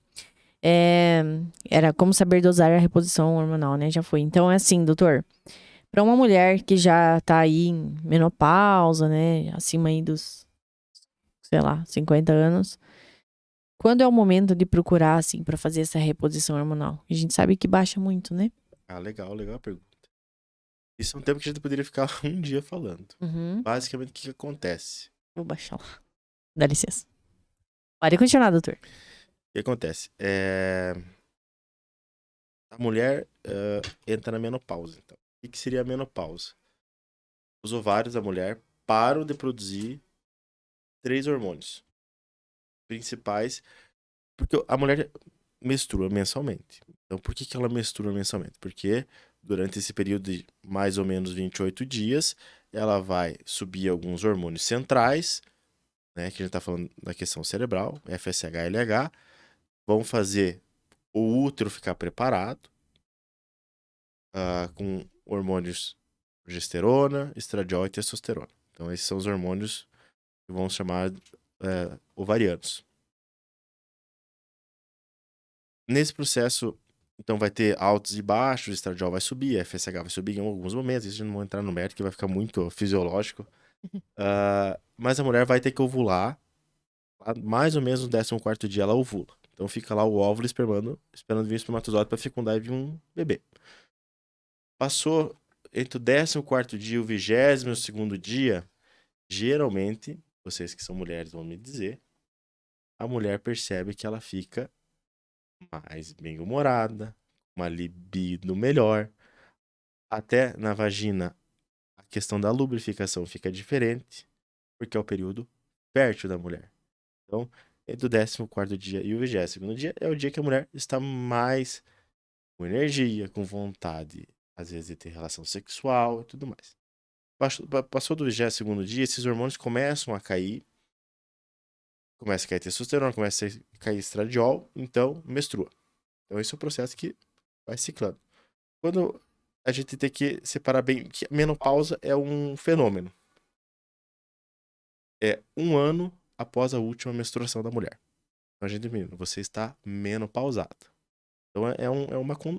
Era como saber dosar a reposição hormonal, né? Já foi. Então, é assim, doutor. Pra uma mulher que já tá aí em menopausa, né? Acima aí dos, sei lá, 50 anos. Quando é o momento de procurar, assim, pra fazer essa reposição hormonal? A gente sabe que baixa muito, né? Ah, legal a pergunta. Isso é um tema que a gente poderia ficar um dia falando. Basicamente, o que acontece? Vou baixar lá. Dá licença. Pode continuar, doutor. O que acontece? A mulher entra na menopausa. Então. O que seria a menopausa? Os ovários da mulher param de produzir 3 hormônios principais, porque a mulher menstrua mensalmente. Então, por que ela menstrua mensalmente? Porque durante esse período de mais ou menos 28 dias, ela vai subir alguns hormônios centrais, né, que a gente está falando da questão cerebral, FSH e LH, vão fazer o útero ficar preparado com hormônios progesterona, estradiol e testosterona. Então, esses são os hormônios que vamos chamar ovarianos. Nesse processo, então, vai ter altos e baixos, o estradiol vai subir, a FSH vai subir em alguns momentos, isso não vou entrar no mérito, que vai ficar muito fisiológico. Mas a mulher vai ter que ovular, mais ou menos no 14º dia ela ovula. Então fica lá o óvulo esperando vir o espermatozoide para fecundar e vir um bebê. Passou entre o 14º dia e o 22º dia, geralmente, vocês que são mulheres vão me dizer, a mulher percebe que ela fica mais bem-humorada, uma libido melhor. Até na vagina, a questão da lubrificação fica diferente, porque é o período fértil da mulher. Então, entre o 14º dia e o 22º dia é o dia que a mulher está mais com energia, com vontade, às vezes, de ter relação sexual e tudo mais. Passou do 22º dia, esses hormônios começam a cair. Começa a cair testosterona, começa a cair estradiol, então menstrua. Então esse é o processo que vai ciclando. Quando a gente tem que separar bem que a menopausa é um fenômeno. É 1 ano após a última menstruação da mulher. Então a gente, menino, você está menopausada. Então é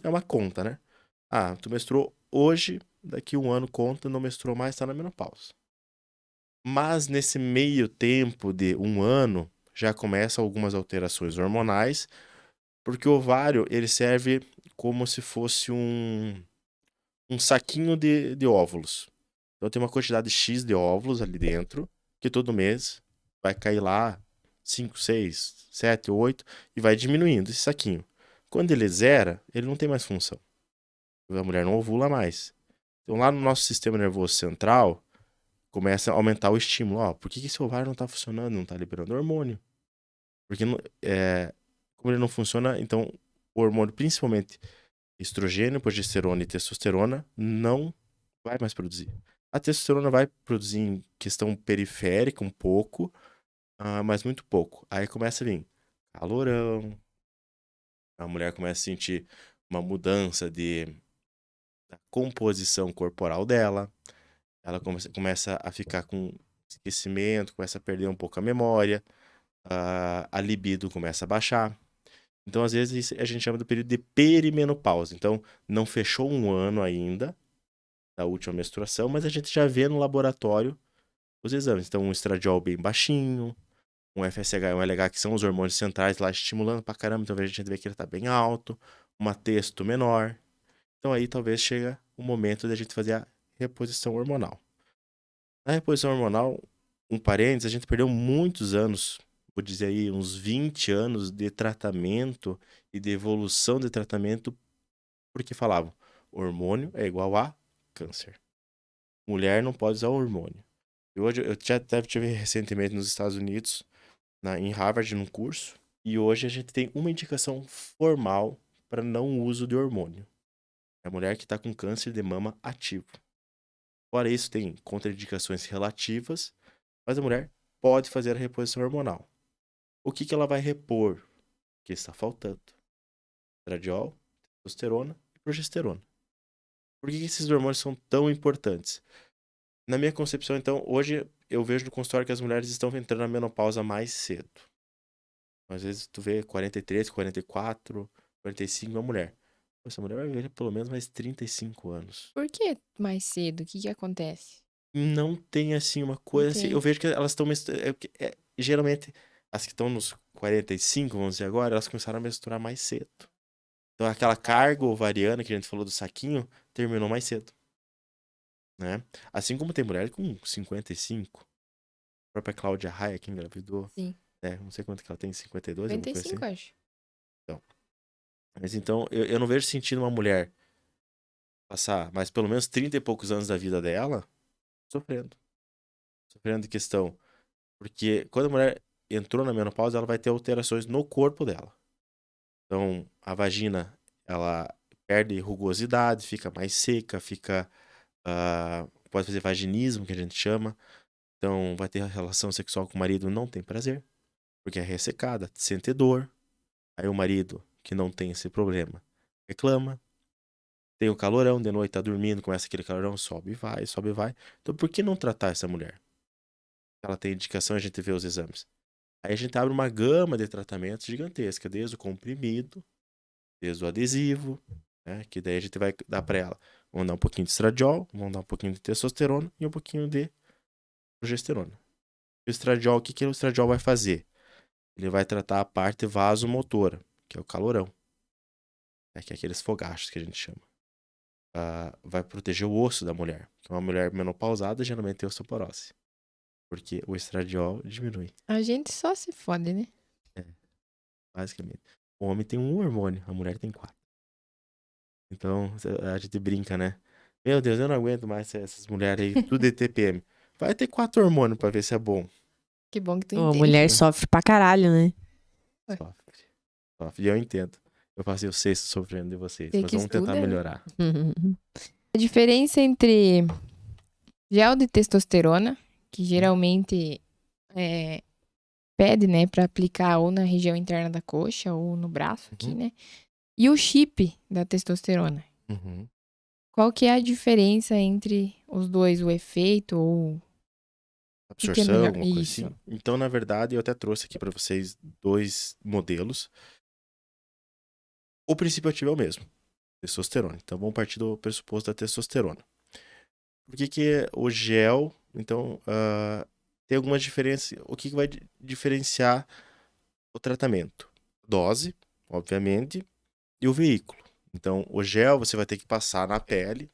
uma conta, né? Ah, tu menstruou hoje, daqui 1 ano conta, não menstruou mais, está na menopausa. Mas nesse meio tempo de 1 ano, já começam algumas alterações hormonais, porque o ovário ele serve como se fosse um saquinho de óvulos. Então tem uma quantidade X de óvulos ali dentro, que todo mês vai cair lá 5, 6, 7, 8 e vai diminuindo esse saquinho. Quando ele zera, ele não tem mais função. A mulher não ovula mais. Então lá no nosso sistema nervoso central, começa a aumentar o estímulo. Ó, por que esse ovário não está funcionando? Não está liberando hormônio. Porque como ele não funciona, então o hormônio, principalmente estrogênio, progesterona e testosterona, não vai mais produzir. A testosterona vai produzir em questão periférica um pouco, mas muito pouco. Aí começa a vir calorão, a mulher começa a sentir uma mudança da composição corporal dela, ela começa a ficar com esquecimento, começa a perder um pouco a memória, a libido começa a baixar. Então, às vezes, isso a gente chama do período de perimenopausa. Então, não fechou um ano ainda da última menstruação, mas a gente já vê no laboratório os exames. Então, um estradiol bem baixinho, um FSH e um LH, que são os hormônios centrais lá estimulando pra caramba, então a gente vê que ele tá bem alto, uma testo menor. Então aí talvez chega o momento de a gente fazer a reposição hormonal. Na reposição hormonal, um parênteses, a gente perdeu muitos anos, vou dizer aí uns 20 anos de tratamento e de evolução de tratamento, porque falavam, hormônio é igual a câncer. Mulher não pode usar hormônio. E hoje, eu já até tive recentemente nos Estados Unidos, em Harvard, num curso, e hoje a gente tem uma indicação formal para não uso de hormônio. É a mulher que está com câncer de mama ativo. Fora isso, tem contraindicações relativas, mas a mulher pode fazer a reposição hormonal. O que ela vai repor? O que está faltando? Estradiol, testosterona e progesterona. Por que esses hormônios são tão importantes? Na minha concepção, então, hoje eu vejo no consultório que as mulheres estão entrando na menopausa mais cedo. Às vezes tu vê 43, 44, 45, uma mulher. Essa mulher vai viver pelo menos mais 35 anos. Por que mais cedo? O que acontece? Não tem, assim, uma coisa assim. Eu vejo que elas estão geralmente, as que estão nos 45, vamos dizer agora, elas começaram a menstruar mais cedo. Então aquela carga ovariana que a gente falou do saquinho, terminou mais cedo. Né? Assim como tem mulher com 55. A própria Cláudia Raia que engravidou. Sim. Não sei quanto que ela tem, 52? 55, assim. acho. Mas então, eu não vejo sentido uma mulher passar mais pelo menos 30 e poucos anos da vida dela sofrendo. Sofrendo de questão. Porque quando a mulher entrou na menopausa, ela vai ter alterações no corpo dela. Então, a vagina, ela perde rugosidade, fica mais seca, pode fazer vaginismo, que a gente chama. Então, vai ter relação sexual com o marido, não tem prazer, porque é ressecada, sente dor. Aí o marido, que não tem esse problema, reclama. Tem o calorão, de noite tá dormindo, começa aquele calorão, sobe e vai, sobe e vai. Então por que não tratar essa mulher? Ela tem indicação, a gente vê os exames. Aí a gente abre uma gama de tratamentos gigantesca, desde o comprimido, desde o adesivo, né? Que daí a gente vai dar pra ela. Vamos dar um pouquinho de estradiol, vamos dar um pouquinho de testosterona e um pouquinho de progesterona. E o estradiol, o que o estradiol vai fazer? Ele vai tratar a parte vasomotora, que é o calorão. Que é aqueles fogachos que a gente chama. Vai proteger o osso da mulher. Uma mulher menopausada geralmente tem osteoporose. Porque o estradiol diminui. A gente só se fode, né? Basicamente. O homem tem um hormônio, a mulher tem 4. Então, a gente brinca, né? Meu Deus, eu não aguento mais essas mulheres aí, tudo de TPM. Vai ter 4 hormônios pra ver se é bom. Que bom que tu A entende. mulher sofre pra caralho, né? Sofre. E eu entendo. Eu passei o 6 sofrendo de vocês. Tem Mas que vamos tentar estuda, né? melhorar. A diferença entre gel de testosterona, que geralmente pede, né, pra aplicar ou na região interna da coxa ou no braço aqui, né? E o chip da testosterona. Uhum. Qual que é a diferença entre os dois, o efeito ou... Absorção, melhor? alguma coisa Isso. assim. Então, na verdade, eu até trouxe aqui pra vocês 2 modelos. O princípio ativo é o mesmo. Testosterona. Então, vamos partir do pressuposto da testosterona. Por que o gel, então, tem algumas diferenças. O que vai diferenciar o tratamento? Dose, obviamente, e o veículo. Então, o gel você vai ter que passar na pele.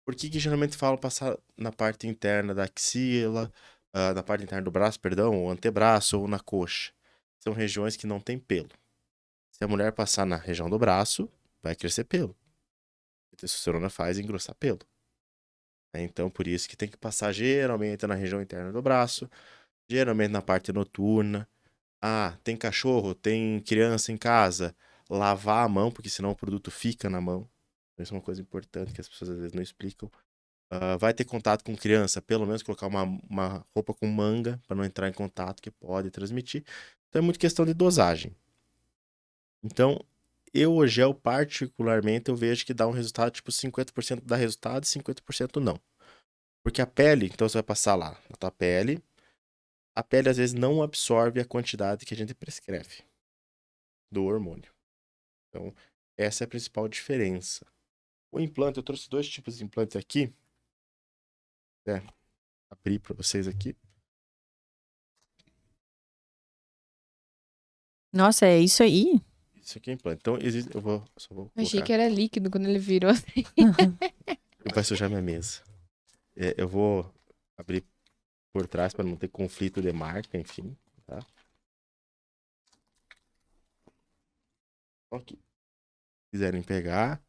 Por que geralmente falam passar na parte interna da axila, na parte interna do braço, perdão, ou antebraço, ou na coxa? São regiões que não tem pelo. Se a mulher passar na região do braço, vai crescer pelo. A testosterona faz engrossar pelo. Então, por isso que tem que passar geralmente na região interna do braço, geralmente na parte noturna. Tem cachorro, tem criança em casa, lavar a mão, porque senão o produto fica na mão. Isso é uma coisa importante que as pessoas às vezes não explicam. Vai ter contato com criança, pelo menos colocar uma roupa com manga para não entrar em contato, que pode transmitir. Então é muito questão de dosagem. Então, o gel, particularmente, eu vejo que dá um resultado, tipo, 50% dá resultado e 50% não. Porque a pele, então você vai passar lá na tua pele, a pele às vezes não absorve a quantidade que a gente prescreve do hormônio. Então, essa é a principal diferença. O implante, eu trouxe 2 tipos de implantes aqui. Abrir para vocês aqui. Nossa, é isso aí? Isso aqui é implante. Então, existe, só vou Achei colocar. que era líquido quando ele virou. Vai sujar minha mesa. Eu vou abrir por trás para não ter conflito de marca, enfim, tá? Aqui. Se quiserem pegar.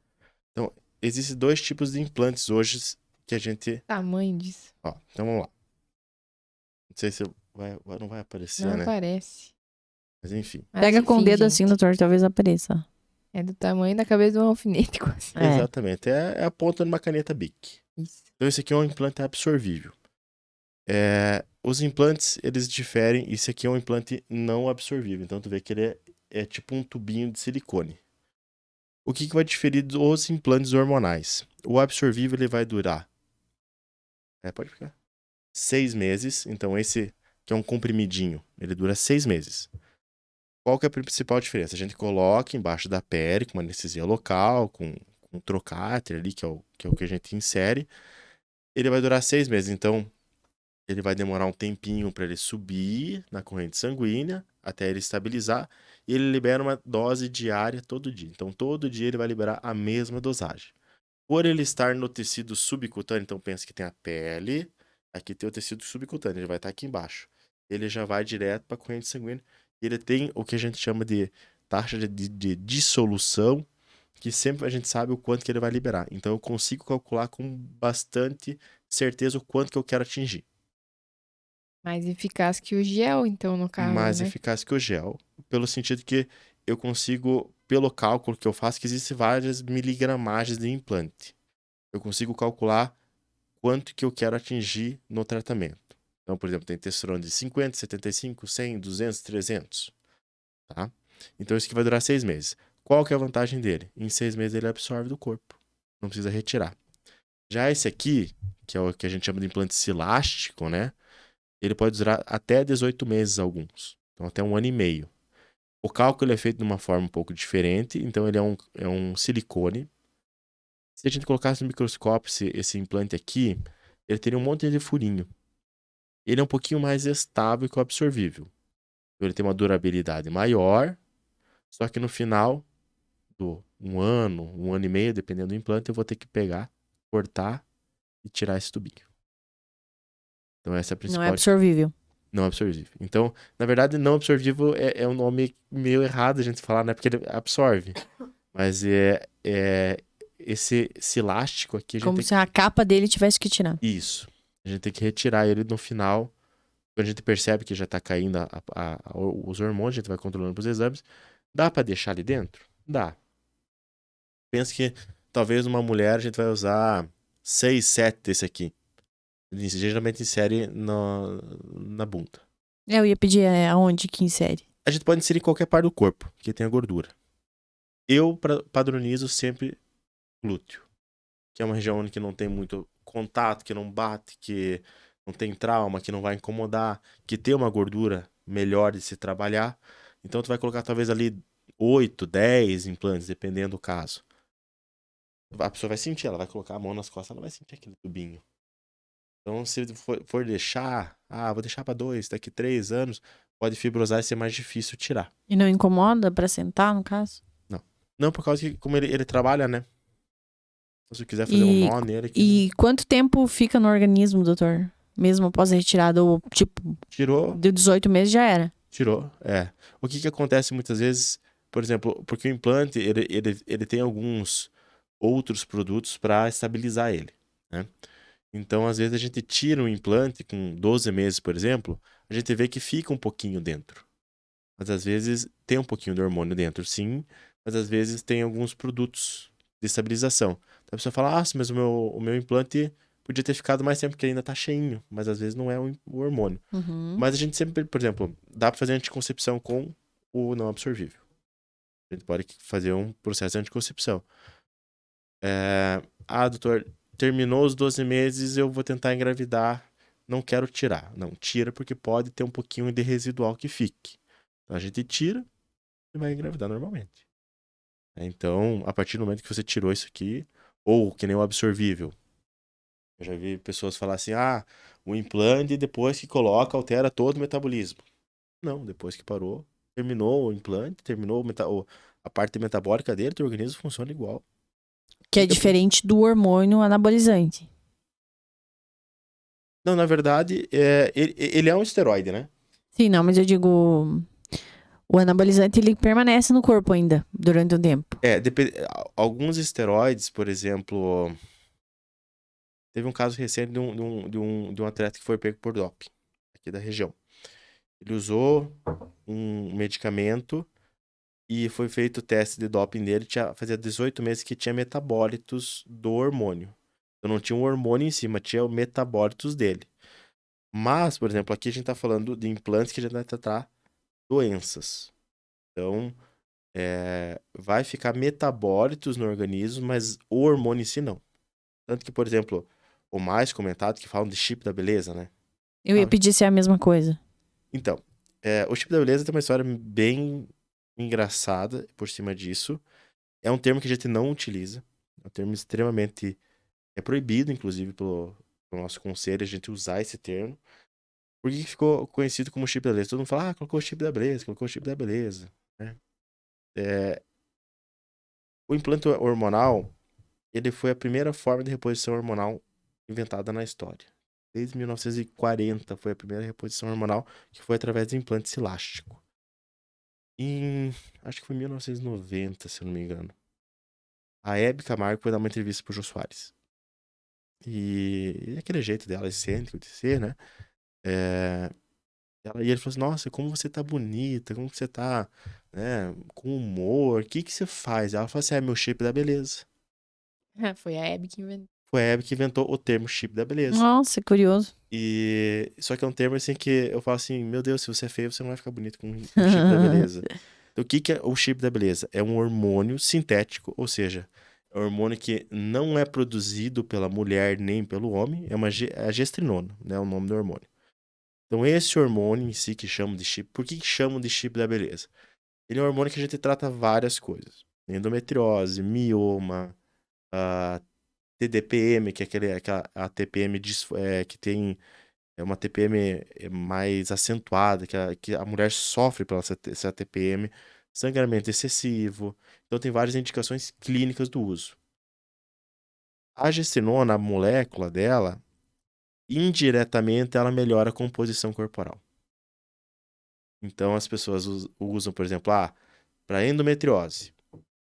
Então, existem 2 tipos de implantes hoje que a gente... Tamanho disso. Ó, então vamos lá. Não sei se não vai aparecer, Não né? aparece. Mas enfim. Mas, Pega com o enfim, dedo gente, assim, doutor, talvez apareça. É do tamanho da cabeça de um alfinete, quase. É. Exatamente. É a ponta de uma caneta Bic. Isso. Então, esse aqui é um implante absorvível. Os implantes, eles diferem. Esse aqui é um implante não absorvível. Então, tu vê que ele é tipo um tubinho de silicone. O que vai diferir dos implantes hormonais? O absorvível, ele vai durar... pode ficar. 6 meses. Então, esse que é um comprimidinho, ele dura 6 meses. Qual que é a principal diferença? A gente coloca embaixo da pele, com uma anestesia local, com um trocáter ali, que é o que a gente insere. Ele vai durar 6 meses. Então, ele vai demorar um tempinho para ele subir na corrente sanguínea, até ele estabilizar. E ele libera uma dose diária todo dia. Então, todo dia ele vai liberar a mesma dosagem. Por ele estar no tecido subcutâneo, então pensa que tem a pele, aqui tem o tecido subcutâneo, ele vai estar aqui embaixo. Ele já vai direto para a corrente sanguínea. E ele tem o que a gente chama de taxa de dissolução, que sempre a gente sabe o quanto que ele vai liberar. Então eu consigo calcular com bastante certeza o quanto que eu quero atingir. Mais eficaz que o gel, então, no caso, Mais né? eficaz que o gel, pelo sentido que eu consigo, pelo cálculo que eu faço, que existem várias miligramagens de implante. Eu consigo calcular quanto que eu quero atingir no tratamento. Então, por exemplo, tem testosterona de 50, 75, 100, 200, 300. Tá? Então, isso aqui vai durar 6 meses. Qual que é a vantagem dele? Em 6 meses ele absorve do corpo. Não precisa retirar. Já esse aqui, que é o que a gente chama de implante silástico, né? Ele pode durar até 18 meses alguns. Então, até 1 ano e meio. O cálculo é feito de uma forma um pouco diferente. Então, ele é um silicone. Se a gente colocasse no microscópio esse implante aqui, ele teria um monte de furinho. Ele é um pouquinho mais estável que o absorvível. Ele tem uma durabilidade maior, só que no final do 1 ano e meio, dependendo do implante, eu vou ter que pegar, cortar e tirar esse tubinho. Então essa é a principal... Não é absorvível. Não absorvível. Então, na verdade, não absorvível é um nome meio errado a gente falar, né? Porque ele absorve. Mas esse silástico aqui... Como se a capa dele tivesse que tirar. Isso. A gente tem que retirar ele no final. Quando a gente percebe que já tá caindo os hormônios, a gente vai controlando os exames. Dá pra deixar ali dentro? Dá. Pensa que talvez uma mulher a gente vai usar 6, 7 desse aqui. Geralmente insere na bunda. Eu ia pedir aonde que insere. A gente pode inserir em qualquer parte do corpo que tenha gordura. Eu padronizo sempre glúteo, que é uma região onde não tem muito contato, que não bate, que não tem trauma, que não vai incomodar, que tem uma gordura melhor de se trabalhar. Então tu vai colocar talvez ali 8, 10 implantes, dependendo do caso. A pessoa vai sentir, ela vai colocar a mão nas costas, ela vai sentir aquele tubinho. Então, se for deixar, vou deixar para 2, daqui 3 anos, pode fibrosar e ser mais difícil tirar. E não incomoda pra sentar, no caso? Não, por causa que, como ele trabalha, né? Então, se quiser fazer um nó nele... E quanto tempo fica no organismo, doutor? Mesmo após a retirada, ou tipo... Tirou. De 18 meses já era. Tirou, O que acontece muitas vezes, por exemplo, porque o implante, ele tem alguns outros produtos para estabilizar ele, né? Então, às vezes, a gente tira um implante com 12 meses, por exemplo, a gente vê que fica um pouquinho dentro. Mas, às vezes, tem um pouquinho de hormônio dentro, sim, mas, às vezes, tem alguns produtos de estabilização. Então, a pessoa fala, mas o meu implante podia ter ficado mais tempo, porque ele ainda tá cheinho, mas, às vezes, não é o hormônio. Uhum. Mas a gente sempre, por exemplo, dá pra fazer anticoncepção com o não absorvível. A gente pode fazer um processo de anticoncepção. Doutor, terminou os 12 meses, eu vou tentar engravidar, não quero tirar. Não, tira porque pode ter um pouquinho de residual que fique. Então a gente tira e vai engravidar normalmente. Então, a partir do momento que você tirou isso aqui, ou que nem o absorvível. Eu já vi pessoas falar assim, o implante depois que coloca altera todo o metabolismo. Não, depois que parou, terminou o implante, terminou a parte metabólica dele, teu organismo funciona igual. Que é diferente do hormônio anabolizante. Não, na verdade, ele é um esteroide, né? Sim, não, mas eu digo... O anabolizante, ele permanece no corpo ainda, durante um tempo. Alguns esteroides, por exemplo... Teve um caso recente de um atleta que foi pego por doping, aqui da região. Ele usou um medicamento e foi feito o teste de doping dele, fazia 18 meses que tinha metabólitos do hormônio. Então não tinha um hormônio em cima, tinha os metabólitos dele. Mas, por exemplo, aqui a gente está falando de implantes que a gente vai tratar doenças. Então, vai ficar metabólitos no organismo, mas o hormônio em si não. Tanto que, por exemplo, o mais comentado, que falam de chip da beleza, né? Eu ia pedir se é a mesma coisa. Então, o chip da beleza tem uma história bem engraçada por cima disso. É um termo que a gente não utiliza. É um termo extremamente... É proibido, inclusive, pelo nosso conselho, a gente usar esse termo. Por que ficou conhecido como chip da beleza? Todo mundo fala, colocou o chip da beleza, colocou o chip da beleza. Né? O implante hormonal, ele foi a primeira forma de reposição hormonal inventada na história. Desde 1940 foi a primeira reposição hormonal que foi através de implante elástico. Acho que foi em 1990, se eu não me engano. A Hebe Camargo foi dar uma entrevista pro Jô Soares. E aquele jeito dela, excêntrico de ser, né? E ele falou assim, nossa, como você tá bonita, como você tá, né, com humor, o que você faz? Ela falou assim, meu chip da beleza. Foi a Hebe que inventou. Foi a Hebe que inventou o termo chip da beleza. Nossa, curioso. Só que é um termo assim que eu falo assim, meu Deus, se você é feio, você não vai ficar bonito com o chip da beleza. Então, o que é o chip da beleza? É um hormônio sintético, ou seja, é um hormônio que não é produzido pela mulher nem pelo homem, é a gestrinona, né, o nome do hormônio. Então, esse hormônio em si que chamam de chip, por que chamam de chip da beleza? Ele é um hormônio que a gente trata várias coisas. Endometriose, mioma, TDPM, que é a TPM que tem uma TPM mais acentuada, que a mulher sofre pela essa TPM, sangramento excessivo. Então tem várias indicações clínicas do uso. A gestrinona, a molécula dela, indiretamente ela melhora a composição corporal. Então as pessoas usam, por exemplo, para endometriose.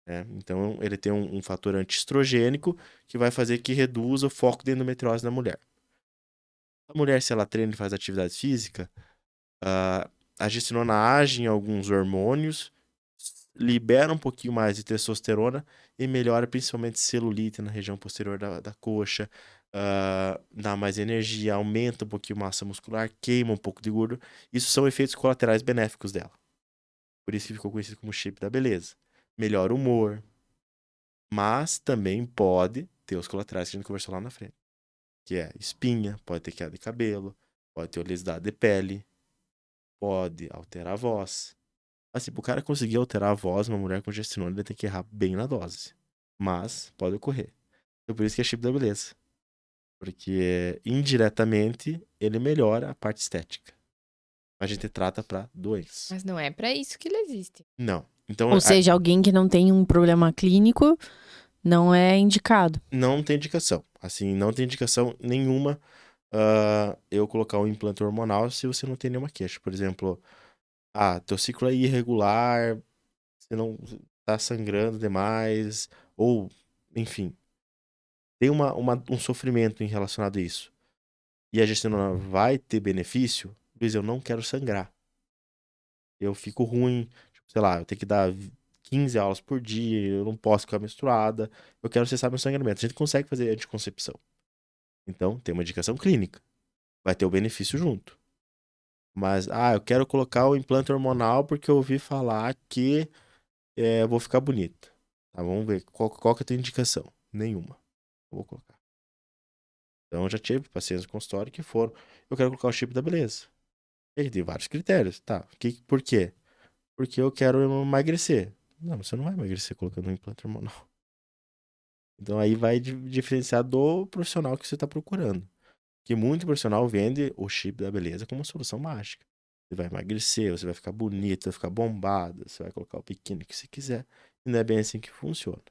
Né? Então ele tem um fator antiestrogênico que vai fazer que reduza o foco de endometriose na mulher. A mulher, se ela treina e faz atividade física, a gestrinona age em alguns hormônios, libera um pouquinho mais de testosterona e melhora principalmente celulite na região posterior da coxa, dá mais energia, aumenta um pouquinho a massa muscular, queima um pouco de gordura. Isso são efeitos colaterais benéficos dela. Por isso que ficou conhecido como chip da beleza. Melhora o humor, mas também pode ter os colaterais que a gente conversou lá na frente. Que é espinha, pode ter queda de cabelo, pode ter oleosidade de pele, pode alterar a voz. Assim, pro cara conseguir alterar a voz, uma mulher com gestrinona, ele tem que errar bem na dose. Mas pode ocorrer. Então por isso que é chip da beleza. Porque indiretamente ele melhora a parte estética. A gente trata pra doenças. Mas não é pra isso que ele existe. Não. Então, Ou seja, alguém que não tem um problema clínico não é indicado. Não tem indicação. Assim, não tem indicação nenhuma eu colocar um implante hormonal se você não tem nenhuma queixa. Por exemplo, teu ciclo é irregular, você não tá sangrando demais, ou, enfim, tem um sofrimento em relacionado a isso. E a gestrinona vai ter benefício, Luiz, eu não quero sangrar. Eu fico ruim, tipo, sei lá, eu tenho que dar 15 aulas por dia, eu não posso ficar menstruada, eu quero cessar meu sangramento. A gente consegue fazer anticoncepção. Então, tem uma indicação clínica. Vai ter o benefício junto. Mas, eu quero colocar o implante hormonal porque eu ouvi falar que eu vou ficar bonita. Tá, vamos ver. Qual que é a tua indicação? Nenhuma. Eu vou colocar. Então, eu já tive pacientes no consultório que foram, eu quero colocar o chip da beleza. Ele tem vários critérios. Tá, por quê? Porque eu quero emagrecer. Não, você não vai emagrecer colocando um implante hormonal. Então, aí vai diferenciar do profissional que você está procurando. Que muito profissional vende o chip da beleza como uma solução mágica. Você vai emagrecer, você vai ficar bonita, vai ficar bombada, você vai colocar o biquíni que você quiser. E não é bem assim que funciona.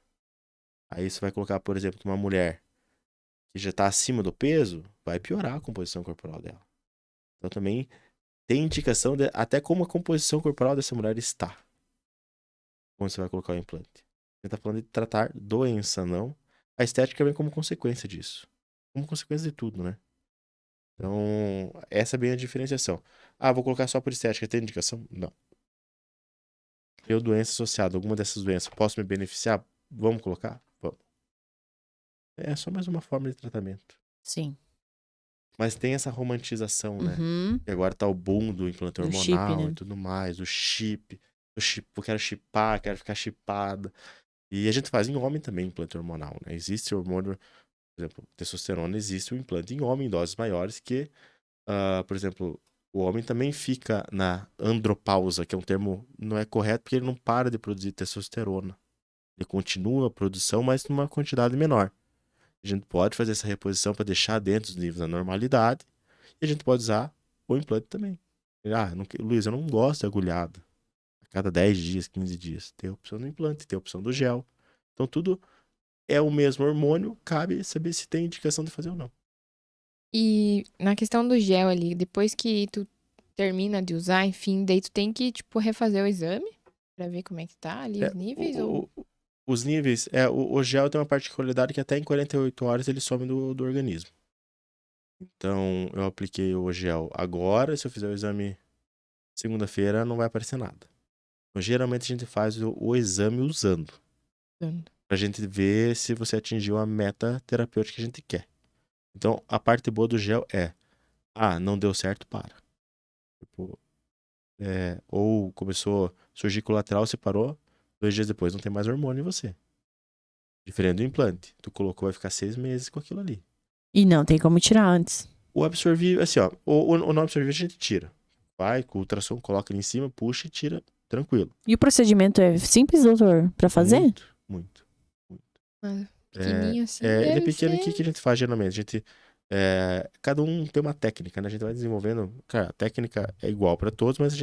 Aí você vai colocar, por exemplo, uma mulher que já está acima do peso, vai piorar a composição corporal dela. Então também tem indicação de até como a composição corporal dessa mulher está. Quando você vai colocar o implante. Você está falando de tratar doença, não. A estética vem como consequência disso. Como consequência de tudo, né? Então, essa é bem a diferenciação. Ah, vou colocar só por estética, tem indicação? Não. Eu, doença associada a alguma dessas doenças, posso me beneficiar? Vamos colocar? Vamos. É só mais uma forma de tratamento. Sim. Mas tem essa romantização, né? Uhum. E agora tá o boom do implante Do chip, hormonal né? e tudo mais, o chip. Eu quero chipar, quero ficar chipada. E a gente faz em homem também implante hormonal, né? Existe hormônio, por exemplo, testosterona, existe um implante em homem em doses maiores que, por exemplo, o homem também fica na andropausa, que é um termo não é correto porque ele não para de produzir testosterona. Ele continua a produção, mas numa quantidade menor. A gente pode fazer essa reposição para deixar dentro dos níveis da normalidade. E a gente pode usar o implante também. Luiz, eu não gosto de agulhada. A cada 10 dias, 15 dias. Tem a opção do implante, tem a opção do gel. Então tudo é o mesmo hormônio, cabe saber se tem indicação de fazer ou não. E na questão do gel ali, depois que tu termina de usar, enfim, daí tu tem que, tipo, refazer o exame pra ver como é que tá ali os níveis? Os níveis, o gel tem uma particularidade que até em 48 horas ele some do organismo. Então, eu apliquei o gel agora, se eu fizer o exame segunda-feira, não vai aparecer nada. Então, geralmente a gente faz o exame usando. Pra gente ver se você atingiu a meta terapêutica que a gente quer. Então, a parte boa do gel não deu certo, para. Tipo, ou começou a surgir colateral, você parou, 2 dias depois não tem mais hormônio em você. Diferente do implante. Tu colocou, vai ficar 6 meses com aquilo ali. E não tem como tirar antes. O absorvível, assim, ó, o não absorvível a gente tira. Vai, com o ultrassom, coloca ali em cima, puxa e tira, tranquilo. E o procedimento é simples, doutor, pra fazer? Muito. Pequenininho assim, Ele é deve pequeno. O ser. que a gente faz geralmente? A gente, cada um tem uma técnica, né? A gente vai desenvolvendo. Cara, a técnica é igual para todos, mas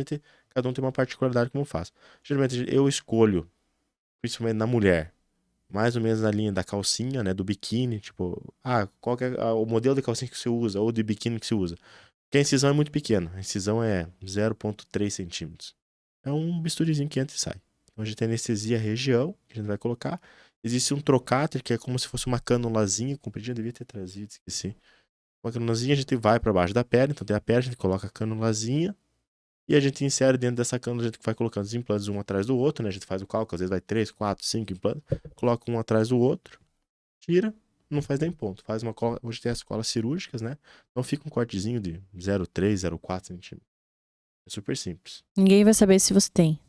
cada um tem uma particularidade como faz. Geralmente eu escolho, principalmente na mulher, mais ou menos na linha da calcinha, né? Do biquíni, tipo, qual que é o modelo de calcinha que você usa ou de biquíni que você usa? Porque a incisão é muito pequena. A incisão é 0,3 centímetros. É um bisturizinho que entra e sai. Então a gente anestesia a região que a gente vai colocar. Existe um trocáter, que é como se fosse uma canulazinha compridinha, eu devia ter trazido, esqueci. Uma canulazinha, a gente vai para baixo da perna, então tem a perna, a gente coloca a canulazinha e a gente insere dentro dessa cânula, a gente vai colocando os implantes um atrás do outro, né? A gente faz o cálculo, às vezes vai 3, 4, 5 implantes, coloca um atrás do outro, tira, não faz nem ponto. Faz uma cola, hoje tem as colas cirúrgicas, né? Então fica um cortezinho de 0,3, 0,4 centímetros. É super simples. Ninguém vai saber se você tem.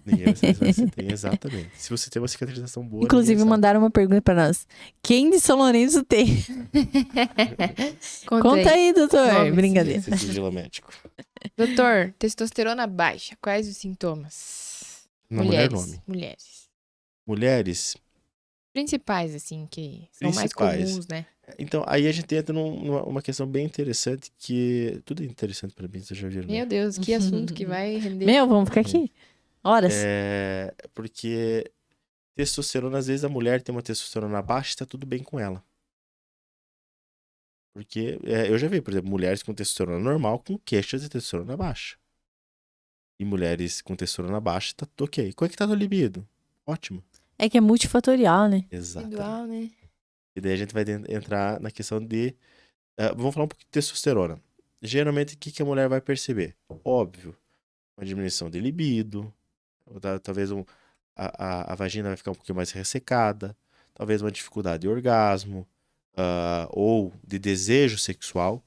Ninguém vai saber se você tem, exatamente. Se você tem uma cicatrização boa, Inclusive, mandaram uma pergunta pra nós. Quem de São Lourenço tem? Conta aí, doutor. Nomes. Brincadeira. Esse sigilo médico. Doutor, testosterona baixa, quais os sintomas? Na mulher, nome. Mulheres, Principais, assim, que são mais Principais. comuns, né? então, aí a gente entra numa questão bem interessante, que tudo é interessante pra mim, vocês já viram, né? Meu Deus, que assunto que vai render. Meu, vamos ficar aqui horas. Porque testosterona, às vezes a mulher tem uma testosterona baixa e tá tudo bem com ela. Porque eu já vi, por exemplo, mulheres com testosterona normal com queixas de testosterona baixa. E mulheres com testosterona baixa, tá ok. Como é que tá no libido? Ótimo. É que é multifatorial, né? Exato. Individual, né? E daí a gente vai entrar na questão de... vamos falar um pouco de testosterona. Geralmente, o que a mulher vai perceber? Óbvio, uma diminuição de libido, talvez a vagina vai ficar um pouquinho mais ressecada, talvez uma dificuldade de orgasmo, ou de desejo sexual.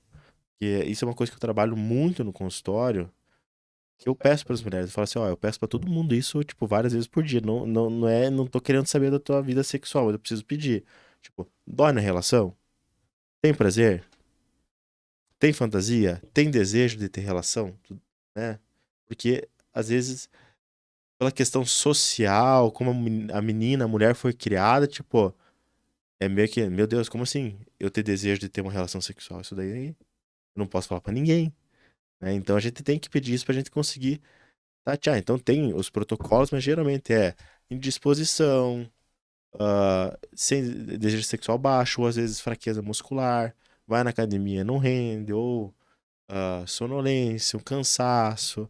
Que isso é uma coisa que eu trabalho muito no consultório, que eu peço para as mulheres. Eu falo assim, ó, eu peço para todo mundo isso, tipo, várias vezes por dia. Não tô querendo saber da tua vida sexual, mas eu preciso pedir. Tipo, dói na relação? Tem prazer? Tem fantasia? Tem desejo de ter relação? Né? Porque, às vezes, pela questão social, como a menina, a mulher foi criada, tipo, é meio que, meu Deus, como assim eu ter desejo de ter uma relação sexual? Isso daí eu não posso falar pra ninguém, né? Então a gente tem que pedir isso pra gente conseguir tatear. Então tem os protocolos, mas geralmente é indisposição, sem desejo sexual baixo, ou às vezes fraqueza muscular, vai na academia, não rende, ou sonolência, um cansaço,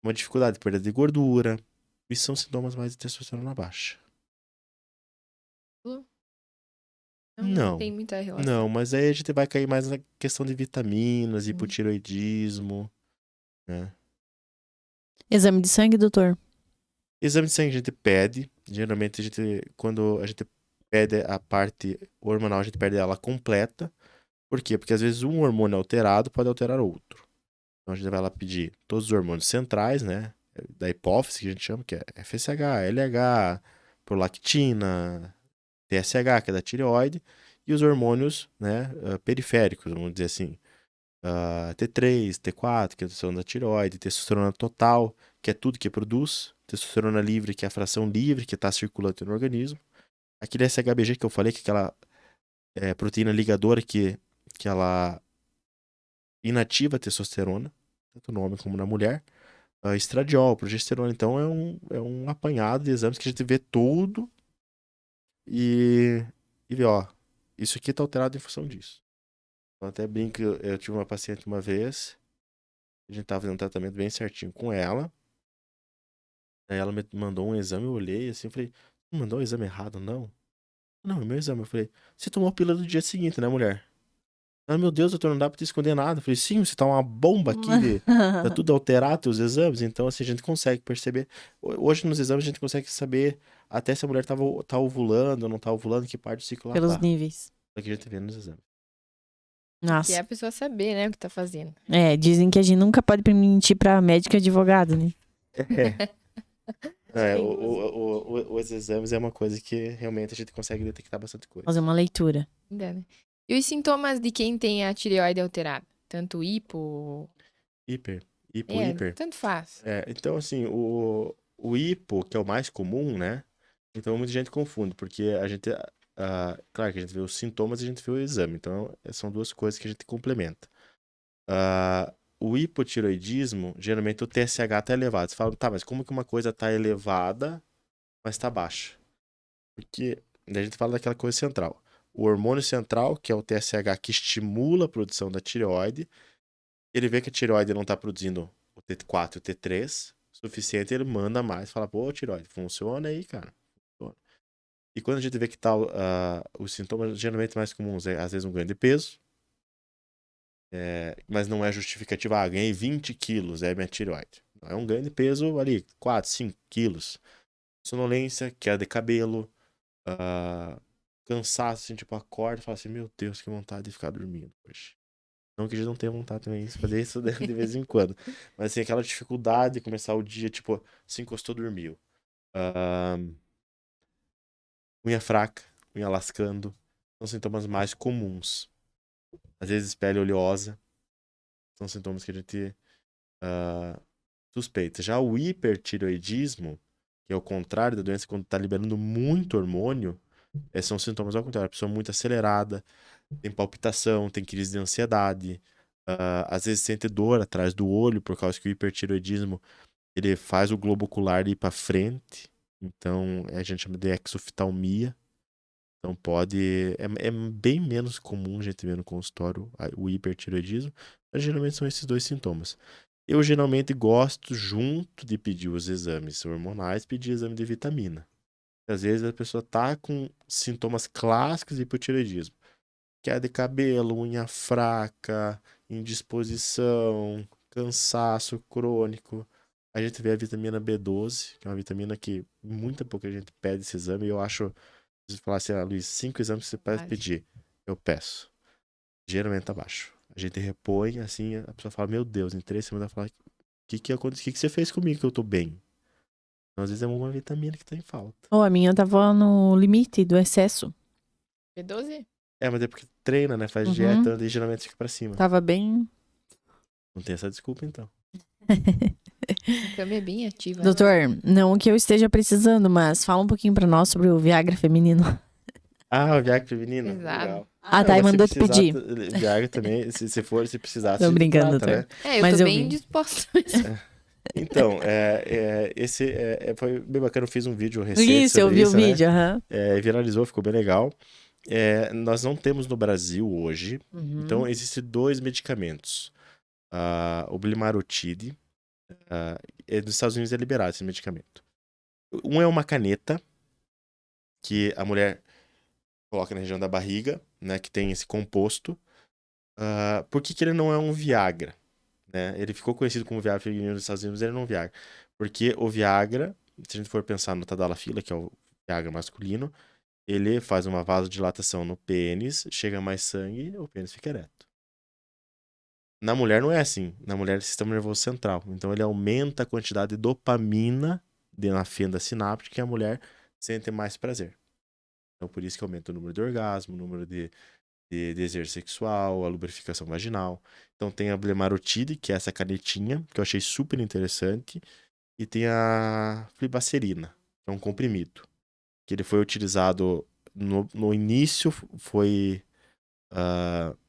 uma dificuldade de perda de gordura. Isso são sintomas mais de testosterona baixa. Não Não, tem muita não, relação. mas aí a gente vai cair mais na questão de vitaminas, Hum. hipotireoidismo, né? Exame de sangue, doutor? Exame de sangue a gente pede, geralmente quando a gente pede a parte hormonal, a gente pede ela completa. Por quê? Porque às vezes um hormônio alterado pode alterar outro. Então a gente vai lá pedir todos os hormônios centrais, né? Da hipófise, que a gente chama, que é FSH, LH, prolactina, TSH, que é da tireoide, e os hormônios, né, periféricos, vamos dizer assim. T3, T4, que são da tireoide, testosterona total, que é tudo que produz, testosterona livre, que é a fração livre que está circulando no organismo. Aquele SHBG que eu falei, que é aquela proteína ligadora que ela inativa a testosterona, tanto no homem como na mulher. Estradiol, progesterona. Então é um apanhado de exames que a gente vê tudo e vê, ó, isso aqui tá alterado em função disso. Então até brinco, eu tive uma paciente uma vez, a gente tava fazendo um tratamento bem certinho com ela. Aí ela me mandou um exame, eu olhei assim, eu falei, não mandou o exame errado, não? Não, é meu exame. Eu falei, você tomou a pílula do dia seguinte, né, mulher? Ah, meu Deus, doutor, não dá pra te esconder nada. Eu falei, sim, você tá uma bomba aqui, tá tudo alterado os exames. Então, assim, a gente consegue perceber. Hoje, nos exames, a gente consegue saber até se a mulher tá ovulando ou não tá ovulando, que parte do ciclo ela Pelos tá. níveis. É o que a gente vê nos exames. Que é Nossa. a pessoa saber, né, o que tá fazendo. Dizem que a gente nunca pode mentir pra médico e advogado, né? Os exames é uma coisa que realmente a gente consegue detectar bastante coisa. Fazer uma leitura. Ainda, né? E os sintomas de quem tem a tireoide alterada? Tanto Hiper, hiper. tanto faz. Então, assim, o hipo, que é o mais comum, né? Então, muita gente confunde, porque a gente, claro que a gente vê os sintomas e a gente vê o exame. Então, são duas coisas que a gente complementa. O hipotiroidismo, geralmente o TSH está elevado. Você fala, tá, mas como que uma coisa está elevada, mas está baixa? Porque daí a gente fala daquela coisa central. O hormônio central, que é o TSH, que estimula a produção da tireoide, ele vê que a tireoide não está produzindo o T4 e o T3 suficiente, ele manda mais, fala, pô, tireoide, funciona aí, cara. Funciona. E quando a gente vê que tá, os sintomas geralmente mais comuns é, às vezes, um ganho de peso, mas não é justificativa, ganhei 20 quilos, é minha tireoide. Não, é um ganho de peso ali, 4, 5 quilos. Sonolência, queda de cabelo, cansaço, assim, tipo, acorda e fala assim, meu Deus, que vontade de ficar dormindo hoje. Não que a gente não tenha vontade também de fazer isso de vez em quando. Mas assim, aquela dificuldade de começar o dia, tipo, se encostou, dormiu. Unha fraca, unha lascando. São sintomas mais comuns. Às vezes pele oleosa. São sintomas que a gente suspeita. Já o hipertireoidismo, que é o contrário da doença, quando está liberando muito hormônio, são sintomas ao contrário. A pessoa muito acelerada, tem palpitação, tem crise de ansiedade. Às vezes sente dor atrás do olho, por causa que o hipertireoidismo ele faz o globo ocular ir para frente. Então, a gente chama de exoftalmia. Então, pode... É bem menos comum a gente ver no consultório o hipertireoidismo. Mas, geralmente, são esses dois sintomas. Eu, geralmente, gosto, junto de pedir os exames hormonais, pedir exame de vitamina. Às vezes, a pessoa tá com sintomas clássicos de hipotireoidismo. Queda de cabelo, unha fraca, indisposição, cansaço crônico. A gente vê a vitamina B12, que é uma vitamina que muita pouca gente pede esse exame. E eu acho, se falar assim, Luiz, 5 exames que você pode pedir, eu peço. Geralmente tá baixo. A gente repõe, assim, a pessoa fala, meu Deus, em 3 semanas ela fala, que você fez comigo que eu tô bem? Então, às vezes é uma vitamina que tá em falta. A minha tava no limite do excesso. B12? Mas é porque treina, né? Faz dieta, e geralmente fica pra cima. Tava bem... Não tem essa desculpa, então. A cama é bem ativa. Doutor, não que eu esteja precisando, mas fala um pouquinho pra nós sobre o Viagra feminino. O Viagra feminino? Exato. Legal. Tá, e mandou te pedir. Viagra também, se precisar, Tô brincando, trata, doutor. né? Eu Mas tô eu bem vi. disposta. Então, esse foi bem bacana. Eu fiz um vídeo recente Isso, eu sobre vi isso, o vídeo, aham. Viralizou, ficou bem legal. Nós não temos no Brasil hoje. Então, existem 2 medicamentos. O Blimarotide. Nos Estados Unidos é liberado esse medicamento. Um é uma caneta que a mulher coloca na região da barriga, né? Que tem esse composto. Por que ele não é um Viagra? Né? Ele ficou conhecido como Viagra feminino nos Estados Unidos, ele não é um Viagra. Porque o Viagra, se a gente for pensar no Tadalafila, que é o Viagra masculino, ele faz uma vasodilatação no pênis, chega mais sangue, o pênis fica ereto. Na mulher não é assim. Na mulher é sistema nervoso central. Então ele aumenta a quantidade de dopamina na fenda sináptica e a mulher sente mais prazer. Então por isso que aumenta o número de orgasmo, o número de desejo sexual, a lubrificação vaginal. Então tem a Blemarotide, que é essa canetinha, que eu achei super interessante. E tem a flibanserina, que é um comprimido. Que ele foi utilizado no início,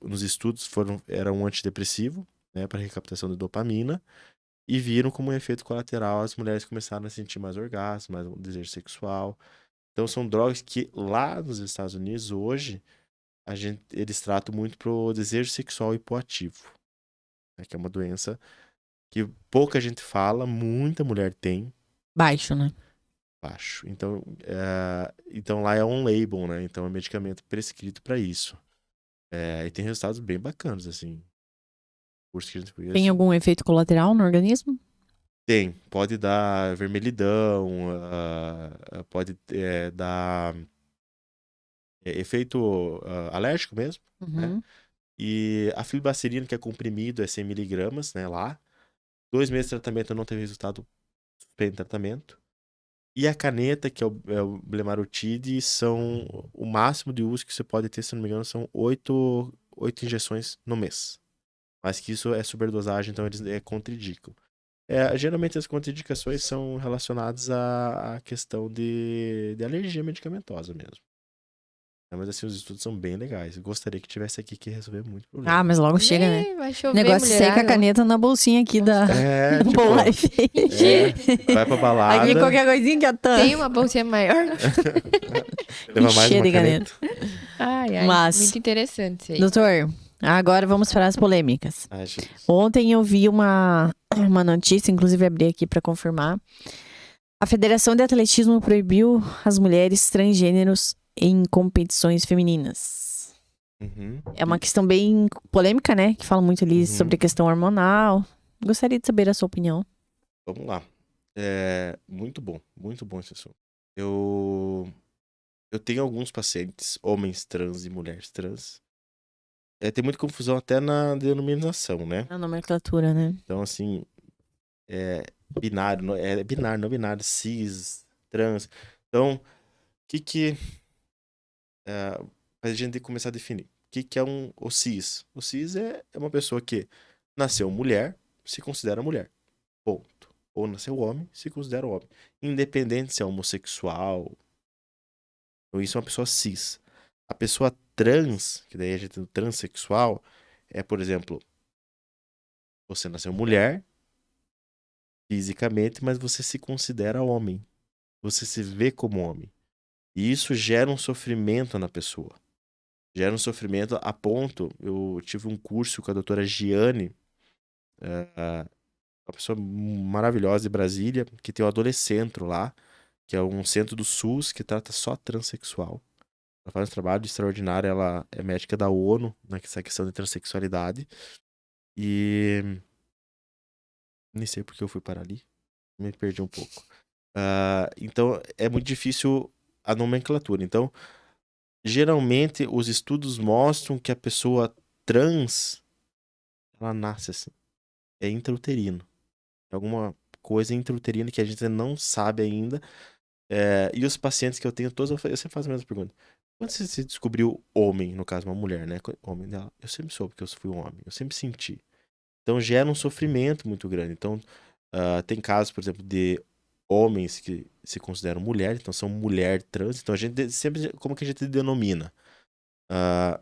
nos estudos era um antidepressivo, né, para recaptação de dopamina. E viram como um efeito colateral as mulheres começaram a sentir mais orgasmo, mais desejo sexual. Então são drogas que lá nos Estados Unidos hoje eles tratam muito pro desejo sexual hipoativo, né, que é uma doença que pouca gente fala, muita mulher tem. Baixo, né? Baixo. Então lá é on label, né? Então é um medicamento prescrito para isso. E tem resultados bem bacanas, assim. Curso que a gente fez. Tem algum efeito colateral no organismo? Tem. Pode dar vermelhidão, pode dar efeito alérgico mesmo, né? E a flibanserina, que é comprimido, é 100 miligramas, né, lá. 2 meses de tratamento não teve resultado, suspende tratamento. E a caneta, que é o Blemarotide, são o máximo de uso que você pode ter, se não me engano, são 8 injeções no mês. Mas que isso é superdosagem, então eles contraindicam. Geralmente as contraindicações são relacionadas à questão de alergia medicamentosa mesmo. Mas assim, os estudos são bem legais. Eu gostaria que tivesse aqui que resolver muito problema. Mas logo chega, né? Vai chover, Negócio seca a mulherada. caneta na bolsinha aqui da Tipo, Boa Life. vai pra balada. Aqui qualquer coisinha que a Tem uma bolsinha maior? Leva mais cheia uma de caneta. Ai, Mas- muito interessante isso aí. Doutor, agora vamos para as polêmicas. Ai, Jesus. Ontem eu vi uma notícia, inclusive abri aqui para confirmar. A Federação de Atletismo proibiu as mulheres transgêneros em competições femininas. Uhum. É uma questão bem polêmica, né? Que fala muito ali Uhum. sobre a questão hormonal. Gostaria de saber a sua opinião. Vamos lá. Muito bom esse assunto. Eu tenho alguns pacientes, homens trans e mulheres trans. Tem muita confusão até na denominação, né? A nomenclatura, né? Então, assim, binário, não binário, cis, trans. Então, a gente tem que começar a definir. O que é o cis? O cis é uma pessoa que nasceu mulher, se considera mulher. Ponto. Ou nasceu homem, se considera homem. Independente se é homossexual. Então, isso é uma pessoa cis. A pessoa trans, que daí a gente tem o transexual, por exemplo, você nasceu mulher fisicamente, mas você se considera homem. Você se vê como homem. E isso gera um sofrimento na pessoa. Gera um sofrimento a ponto... Eu tive um curso com a doutora Giane, uma pessoa maravilhosa de Brasília, que tem o Adolescentro lá, que é um centro do SUS que trata só transexual. Ela faz um trabalho extraordinário, ela é médica da ONU nessa questão de transexualidade. E... nem sei porque eu fui parar ali. Me perdi um pouco. Então, é muito difícil a nomenclatura. Então, geralmente, os estudos mostram que a pessoa trans, ela nasce assim. É intrauterino. alguma coisa intrauterina que a gente não sabe ainda. E os pacientes que eu tenho todos, eu sempre faço a mesma pergunta. Quando você se descobriu homem, no caso uma mulher, né? Homem dela, eu sempre soube que eu fui um homem, eu sempre senti. Então gera um sofrimento muito grande. Então tem casos, por exemplo, de homens que se consideram mulher, então são mulher trans. Então a gente sempre, como que a gente denomina?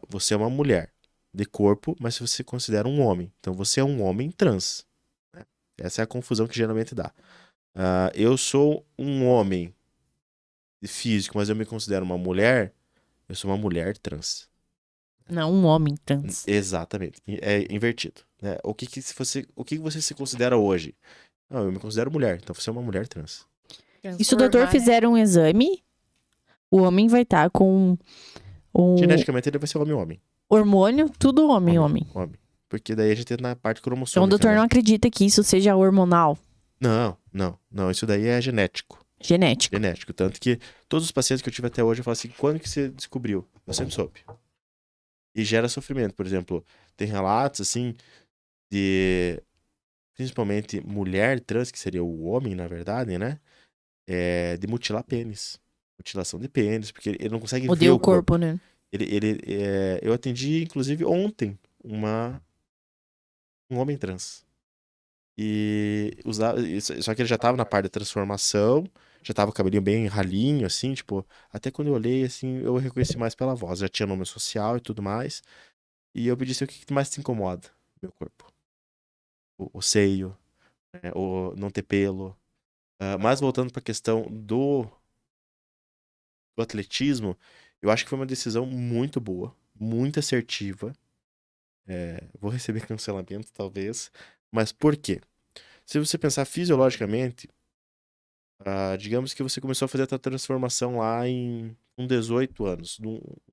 Você é uma mulher de corpo, mas você se considera um homem. Então você é um homem trans. Né? Essa é a confusão que geralmente dá. Eu sou um homem de físico, mas eu me considero uma mulher. Eu sou uma mulher trans. Não, um homem trans. Exatamente. É invertido. Né? O que você se considera hoje? Não, eu me considero mulher. Então você é uma mulher trans. E se o doutor fizer um exame, o homem vai estar com um Geneticamente ele vai ser homem-homem. hormônio, tudo homem. Porque daí a gente entra na parte Então o cromossômica. doutor né? não acredita que isso seja hormonal. Não. Isso daí é genético. Genético. Tanto que todos os pacientes que eu tive até hoje, eu falo assim, quando que você descobriu? Eu sempre soube. E gera sofrimento. Por exemplo, tem relatos, assim, de... Principalmente mulher trans, que seria o homem, na verdade, né? De mutilar pênis. Mutilação de pênis, porque ele não consegue Odeia ver o corpo, né? Eu atendi, inclusive, ontem, um homem trans. Só que ele já tava na parte da transformação, já tava com o cabelinho bem ralinho, assim, tipo, até quando eu olhei, assim, eu reconheci mais pela voz, já tinha nome social e tudo mais, e eu pedi assim, o que mais te incomoda no meu corpo? O seio, né, o não ter pelo. Mas voltando pra questão do atletismo, eu acho que foi uma decisão muito boa, muito assertiva. Vou receber cancelamento, talvez, mas por quê? Se você pensar fisiologicamente, digamos que você começou a fazer a transformação lá com 18 anos.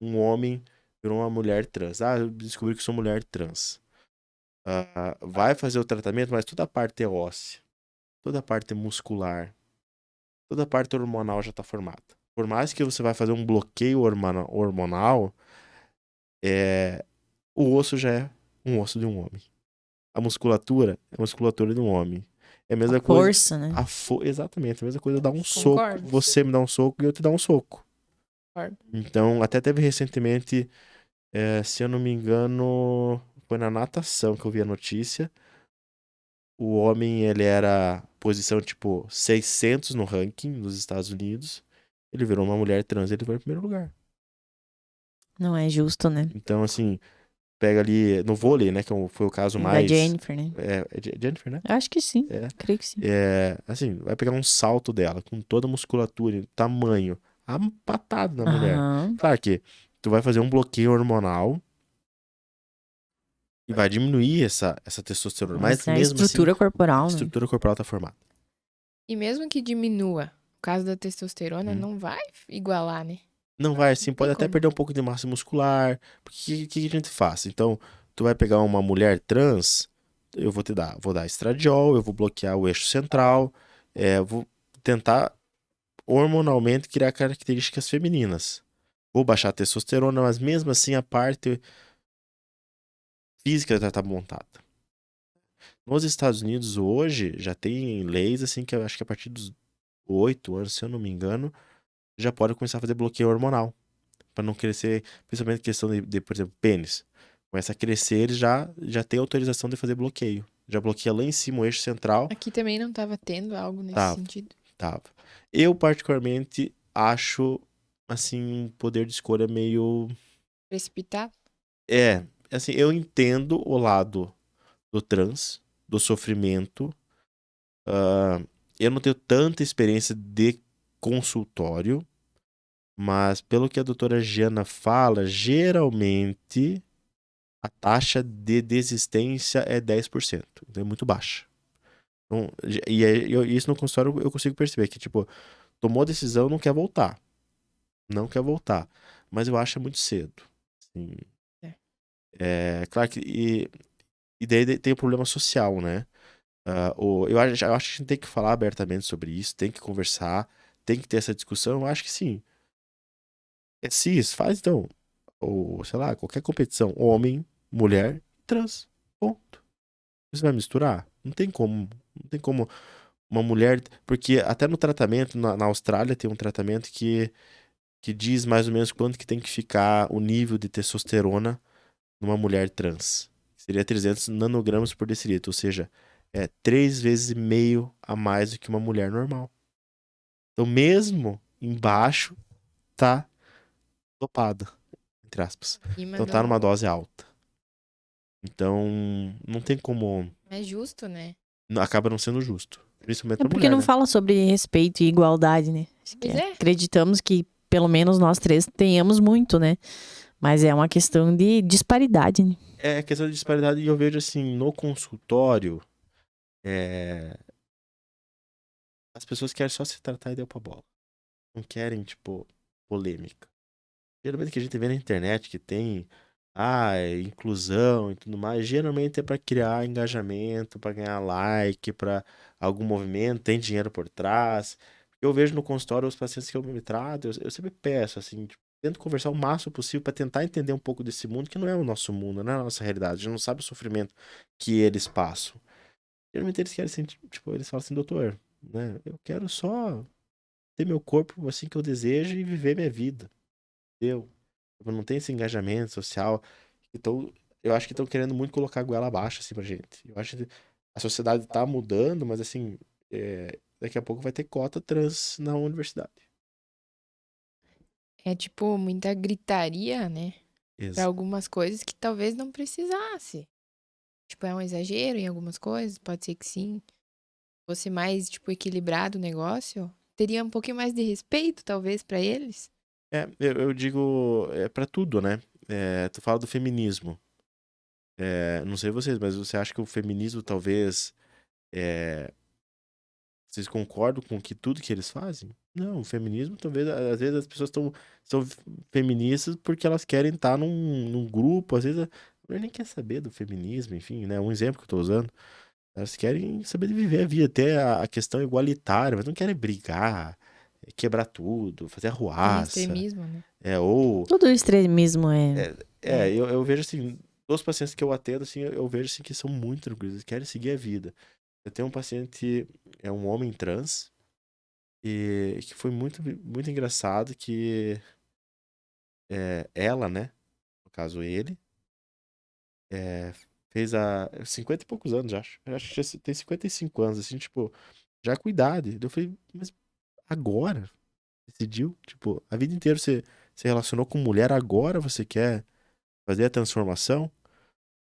Um homem virou uma mulher trans. Eu descobri que sou mulher trans. Vai fazer o tratamento, mas toda a parte é óssea, toda a parte é muscular, toda a parte hormonal já está formada. Por mais que você vai fazer um bloqueio hormonal, o osso já é um osso de um homem. A musculatura é a musculatura de um homem. É a mesma coisa. Força, né? Exatamente, a mesma coisa dar um Concordo. soco. Você me dá um soco e eu te dar um soco. Concordo. Então, até teve recentemente, se eu não me engano, foi na natação que eu vi a notícia. O homem, ele era posição tipo 600 no ranking nos Estados Unidos. Ele virou uma mulher trans, ele foi em primeiro lugar. Não é justo, né? Então, assim, pega ali no vôlei, né, que foi o caso Da mais... Jennifer, né? Jennifer, né? Acho que sim. Creio que sim. Assim, vai pegar um salto dela, com toda a musculatura, tamanho, a patada da mulher. Aham. Claro que tu vai fazer um bloqueio hormonal e vai diminuir essa testosterona. Mas a mesmo estrutura assim, corporal, a né? estrutura corporal tá formada. E mesmo que diminua, o caso da testosterona não vai igualar, né? Não vai, assim, pode tem até como. perder um pouco de massa muscular. Porque o que a gente faz? Então, tu vai pegar uma mulher trans, eu vou dar estradiol, eu vou bloquear o eixo central, vou tentar hormonalmente criar características femininas. Vou baixar a testosterona, mas mesmo assim a parte física já tá montada. Nos Estados Unidos hoje já tem leis assim que eu acho que a partir dos 8 anos, se eu não me engano, já pode começar a fazer bloqueio hormonal. Para não crescer, principalmente questão de, por exemplo, pênis. Começa a crescer, eles já tem autorização de fazer bloqueio. Já bloqueia lá em cima o eixo central. Aqui também não tava tendo algo nesse sentido. Tava. Eu, particularmente, acho, assim, um poder de escolha meio... Precipitado? Assim, eu entendo o lado do trans, do sofrimento. Eu não tenho tanta experiência de consultório, mas pelo que a doutora Giana fala, geralmente a taxa de desistência é 10%. Então é muito baixa. Então, isso no consultório eu consigo perceber que, tipo, tomou a decisão, não quer voltar. Não quer voltar. Mas eu acho muito cedo. Assim, claro que... E daí tem o problema social, né? Eu acho que a gente tem que falar abertamente sobre isso, tem que conversar, tem que ter essa discussão. Eu acho que sim. Cis, faz então. Ou, sei lá, qualquer competição. Homem, mulher, trans. Ponto. Você vai misturar? Não tem como. Não tem como uma mulher. Porque até no tratamento, na Austrália, tem um tratamento que diz mais ou menos quanto que tem que ficar o nível de testosterona numa mulher trans. Seria 300 nanogramas por decilitro, ou seja, é 3,5 vezes a mais do que uma mulher normal. Então, mesmo embaixo, tá dopada, entre aspas. Então, tá numa dose alta. Então, não tem como. É justo, né? Acaba não sendo justo. Principalmente É pra porque mulher, não né? fala sobre respeito e igualdade, né? Acho que Pois é. acreditamos que pelo menos nós três tenhamos muito, né? Mas é uma questão de disparidade, né? É questão de disparidade e eu vejo assim, no consultório, as pessoas querem só se tratar e deu pra bola. Não querem, tipo, polêmica. Geralmente o que a gente vê na internet que tem, inclusão e tudo mais, geralmente é pra criar engajamento, pra ganhar like, pra algum movimento, tem dinheiro por trás. Eu vejo no consultório os pacientes que eu me trato, eu sempre peço, assim, tipo, tento conversar o máximo possível pra tentar entender um pouco desse mundo, que não é o nosso mundo, não é a nossa realidade. A gente não sabe o sofrimento que eles passam. Geralmente eles querem, assim, tipo, eles falam assim, doutor, né, eu quero só ter meu corpo assim que eu desejo e viver minha vida. Entendeu? Não tem esse engajamento social. Então, eu acho que estão querendo muito colocar a goela abaixo, assim, pra gente. Eu acho que a sociedade tá mudando, mas assim, daqui a pouco vai ter cota trans na universidade. É tipo muita gritaria, né? Pra Isso. algumas coisas que talvez não precisasse. Tipo, é um exagero em algumas coisas, pode ser que sim. Fosse mais, tipo, equilibrado o negócio, teria um pouquinho mais de respeito, talvez, pra eles. Eu digo, pra tudo, né? Tu fala do feminismo. Não sei vocês, mas você acha que o feminismo talvez vocês concordam com que tudo que eles fazem? Não, o feminismo, talvez, às vezes as pessoas são feministas porque elas querem estar num grupo, às vezes a mulher nem quer saber do feminismo, enfim, né? Um exemplo que eu tô usando. Elas querem saber de viver a vida, ter a questão igualitária, mas não querem brigar, quebrar tudo, fazer Tem arruaça. extremismo, né? Ou. Todo extremismo Eu vejo assim, dos pacientes que eu atendo, assim, eu vejo assim que são muito tranquilos, eles querem seguir a vida. Eu tenho um paciente, é um homem trans, e que foi muito, muito engraçado que ela, né? No caso ele, é, fez há 50 e poucos anos, acho. Eu acho que já tem 55 anos, assim, tipo, já com idade. Eu falei, mas agora? Decidiu? Tipo, a vida inteira você se relacionou com mulher, agora você quer fazer a transformação?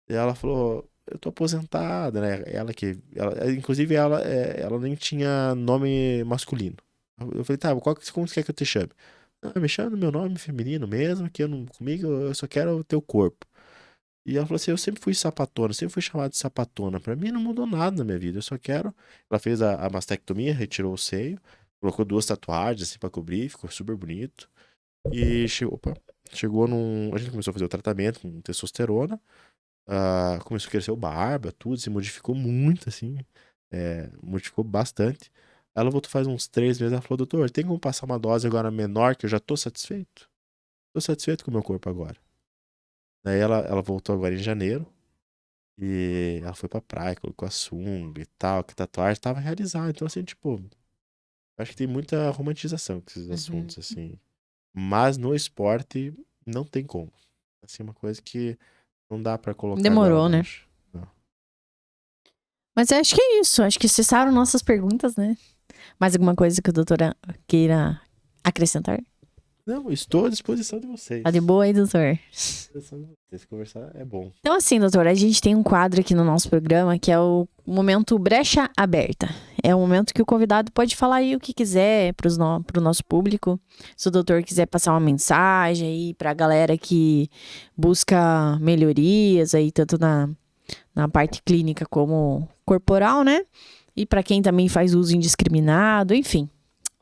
E ela falou, eu tô aposentada, né? Inclusive, ela nem tinha nome masculino. Eu falei, tá, como você quer que eu te chame? Ah, me chama no meu nome feminino mesmo, que eu não, comigo eu só quero o teu corpo. E ela falou assim, eu sempre fui sapatona, sempre fui chamada de sapatona. Pra mim não mudou nada na minha vida, eu só quero... Ela fez a mastectomia, retirou o seio, colocou 2 tatuagens assim pra cobrir, ficou super bonito. E chegou num... A gente começou a fazer o tratamento com testosterona. Começou a crescer o barba, tudo, se modificou muito, assim. Modificou bastante. Ela voltou faz uns 3 meses, ela falou, doutor, tem como passar uma dose agora menor que eu já tô satisfeito? Tô satisfeito com o meu corpo agora. Daí ela voltou agora em janeiro. E ela foi pra praia, colocou a sunga e tal, que a tatuagem tava realizada. Então, assim, tipo, acho que tem muita romantização com esses Uhum. assuntos, assim. Mas no esporte, não tem como. Assim, uma coisa que não dá pra colocar goela demorou, né? abaixo. Não. Mas acho que é isso. Acho que cessaram nossas perguntas, né? Mais alguma coisa que a doutora queira acrescentar? Não, estou à disposição de vocês. Tá de boa aí, doutor? À disposição de vocês. Conversar é bom. Então, assim, doutora, a gente tem um quadro aqui no nosso programa que é o momento brecha aberta. É o momento que o convidado pode falar aí o que quiser pro nosso público. Se o doutor quiser passar uma mensagem aí pra galera que busca melhorias aí, tanto na parte clínica como corporal, né? E pra quem também faz uso indiscriminado, enfim.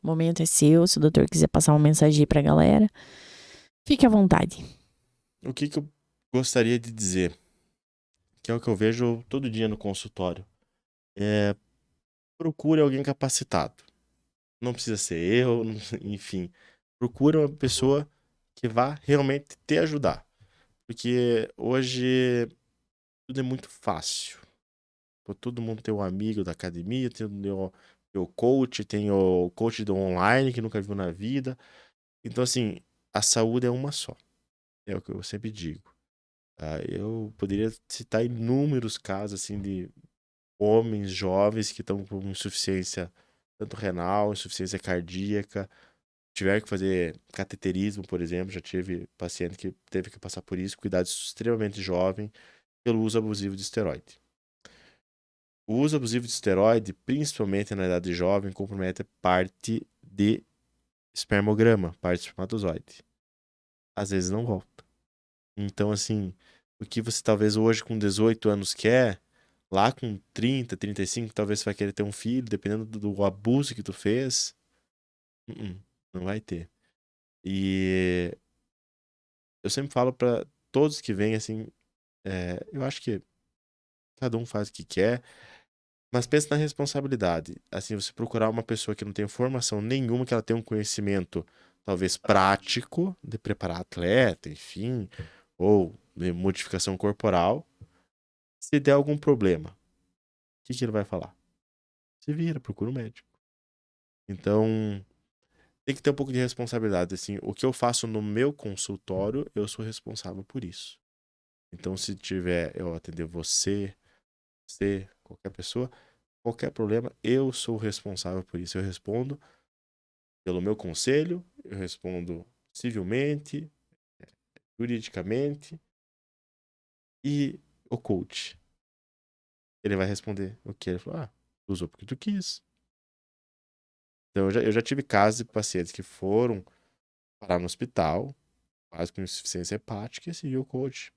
O momento é seu, se o doutor quiser passar uma mensagem aí pra galera, fique à vontade. O que eu gostaria de dizer, que é o que eu vejo todo dia no consultório, procure alguém capacitado. Não precisa ser eu, enfim. Procure uma pessoa que vá realmente te ajudar. Porque hoje tudo é muito fácil. Todo mundo tem um amigo da academia, tem o coach, tem o coach do online que nunca viu na vida. Então, assim, a saúde é uma só. É o que eu sempre digo. Eu poderia citar inúmeros casos, assim, de homens jovens que estão com insuficiência tanto renal, insuficiência cardíaca, tiveram que fazer cateterismo, por exemplo. Já tive paciente que teve que passar por isso, com idade extremamente jovem, pelo uso abusivo de esteroide. O uso abusivo de esteroide, principalmente na idade jovem, compromete parte de espermograma, parte de espermatozoide. Às vezes não volta. Então, assim, o que você talvez hoje com 18 anos quer, lá com 30, 35, talvez você vai querer ter um filho, dependendo do abuso que tu fez, não vai ter. E eu sempre falo pra todos que vêm, assim, eu acho que cada um faz o que quer, mas pensa na responsabilidade. Assim, você procurar uma pessoa que não tem formação nenhuma, que ela tenha um conhecimento, talvez prático, de preparar atleta, enfim, ou de modificação corporal. Se der algum problema, o que ele vai falar? Se vira, procura um médico. Então, tem que ter um pouco de responsabilidade. Assim, o que eu faço no meu consultório, eu sou responsável por isso. Então, se tiver, eu atender você, qualquer pessoa, qualquer problema, eu sou responsável por isso. Eu respondo pelo meu conselho, eu respondo civilmente, juridicamente, e o coach, ele vai responder o que? Ele falou, usou porque tu quis. Então, eu já tive casos de pacientes que foram parar no hospital, quase com insuficiência hepática, e seguiu o coach.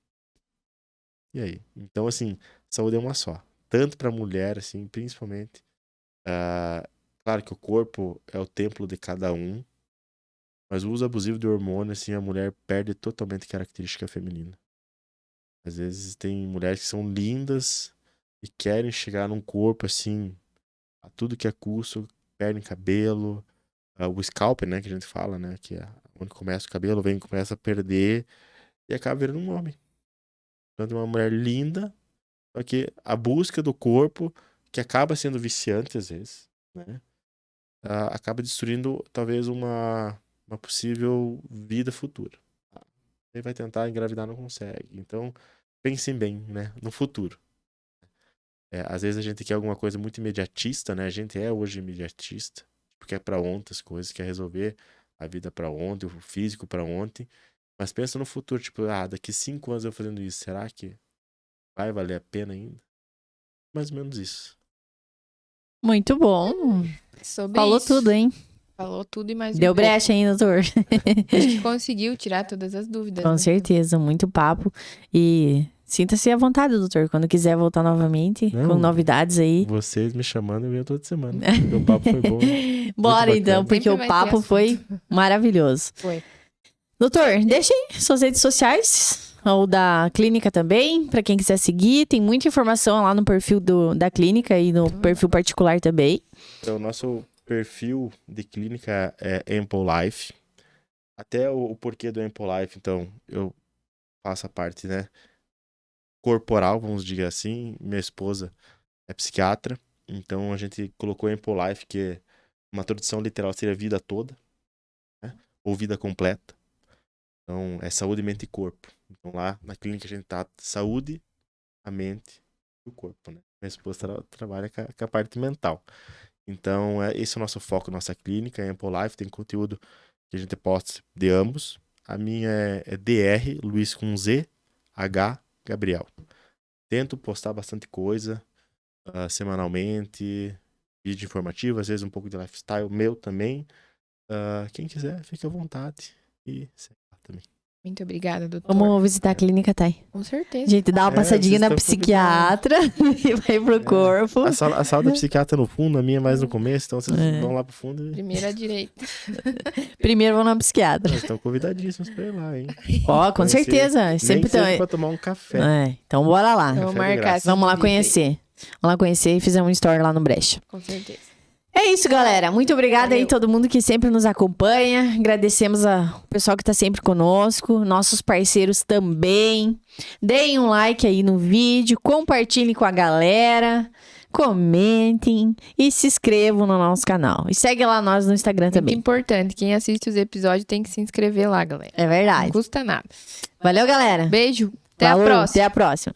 E aí? Então, assim, saúde é uma só. Tanto para mulher, assim, principalmente. Claro que o corpo é o templo de cada um, mas o uso abusivo de hormônio, assim, a mulher perde totalmente a característica feminina. Às vezes tem mulheres que são lindas e querem chegar num corpo, assim, a tudo que é custo, perdem cabelo, o scalp, né, que a gente fala, né, que é onde começa o cabelo, começa a perder e acaba virando um homem. Então, uma mulher linda, só que a busca do corpo, que acaba sendo viciante às vezes, né, acaba destruindo talvez uma possível vida futura. Ele vai tentar engravidar, não consegue. Então, pensem bem, né, no futuro. Às vezes a gente quer alguma coisa muito imediatista, né? A gente é hoje imediatista, porque é pra ontem as coisas, quer resolver a vida pra ontem, o físico pra ontem. Mas pensa no futuro, tipo, daqui 5 anos eu fazendo isso, será que vai valer a pena ainda? Mais ou menos isso. Muito bom. Falou isso. tudo, hein? Falou tudo e mais Deu brecha, hein, doutor? Acho que conseguiu tirar todas as dúvidas. Com certeza, muito papo. E sinta-se à vontade, doutor, quando quiser voltar novamente, com novidades aí. Vocês me chamando, eu venho toda semana. O papo foi bom. Bora então, porque Sempre o papo foi maravilhoso. Foi. Doutor, deixa aí suas redes sociais, ou da clínica também, pra quem quiser seguir. Tem muita informação lá no perfil da clínica e no perfil particular também. Então, o nosso perfil de clínica é Ample Life. Até o porquê do Ample Life, então, eu faço a parte, né, corporal, vamos dizer assim. Minha esposa é psiquiatra, então a gente colocou Ample Life, que uma tradução literal seria vida toda, né, ou vida completa. Então, é saúde, mente e corpo. Então, lá na clínica a gente tá saúde, a mente e o corpo, né. Minha esposa trabalha com a parte mental. Então, esse é o nosso foco, nossa clínica, é Ample Life, tem conteúdo que a gente posta de ambos. A minha é DR, Luiz com Z, H, Gabriel. Tento postar bastante coisa, semanalmente, vídeo informativo, às vezes um pouco de lifestyle, meu também. Quem quiser, fique à vontade e segue lá também. Muito obrigada, doutor. Vamos visitar a clínica, Thay. Com certeza. A gente dá uma passadinha na psiquiatra e vai pro corpo. A sala da psiquiatra no fundo, a minha é mais no começo, então vocês vão lá pro fundo. Primeiro à direita. Primeiro vão na psiquiatra. Estão convidadíssimos pra ir lá, hein? Ó, com certeza. Sempre pra tomar um café. Então bora lá. Vamos marcar. Vamos lá conhecer. Vamos lá conhecer e fazer um story lá no Brecha. Com certeza. É isso, galera. Muito obrigada aí Valeu. todo mundo que sempre nos acompanha. Agradecemos ao pessoal que tá sempre conosco, nossos parceiros também. Deem um like aí no vídeo, compartilhem com a galera, comentem e se inscrevam no nosso canal. E segue lá nós no Instagram Muito também. importante. Quem assiste os episódios tem que se inscrever lá, galera. É Não verdade. custa nada. Valeu, galera. Beijo. Até Falou, a próxima. Até a próxima.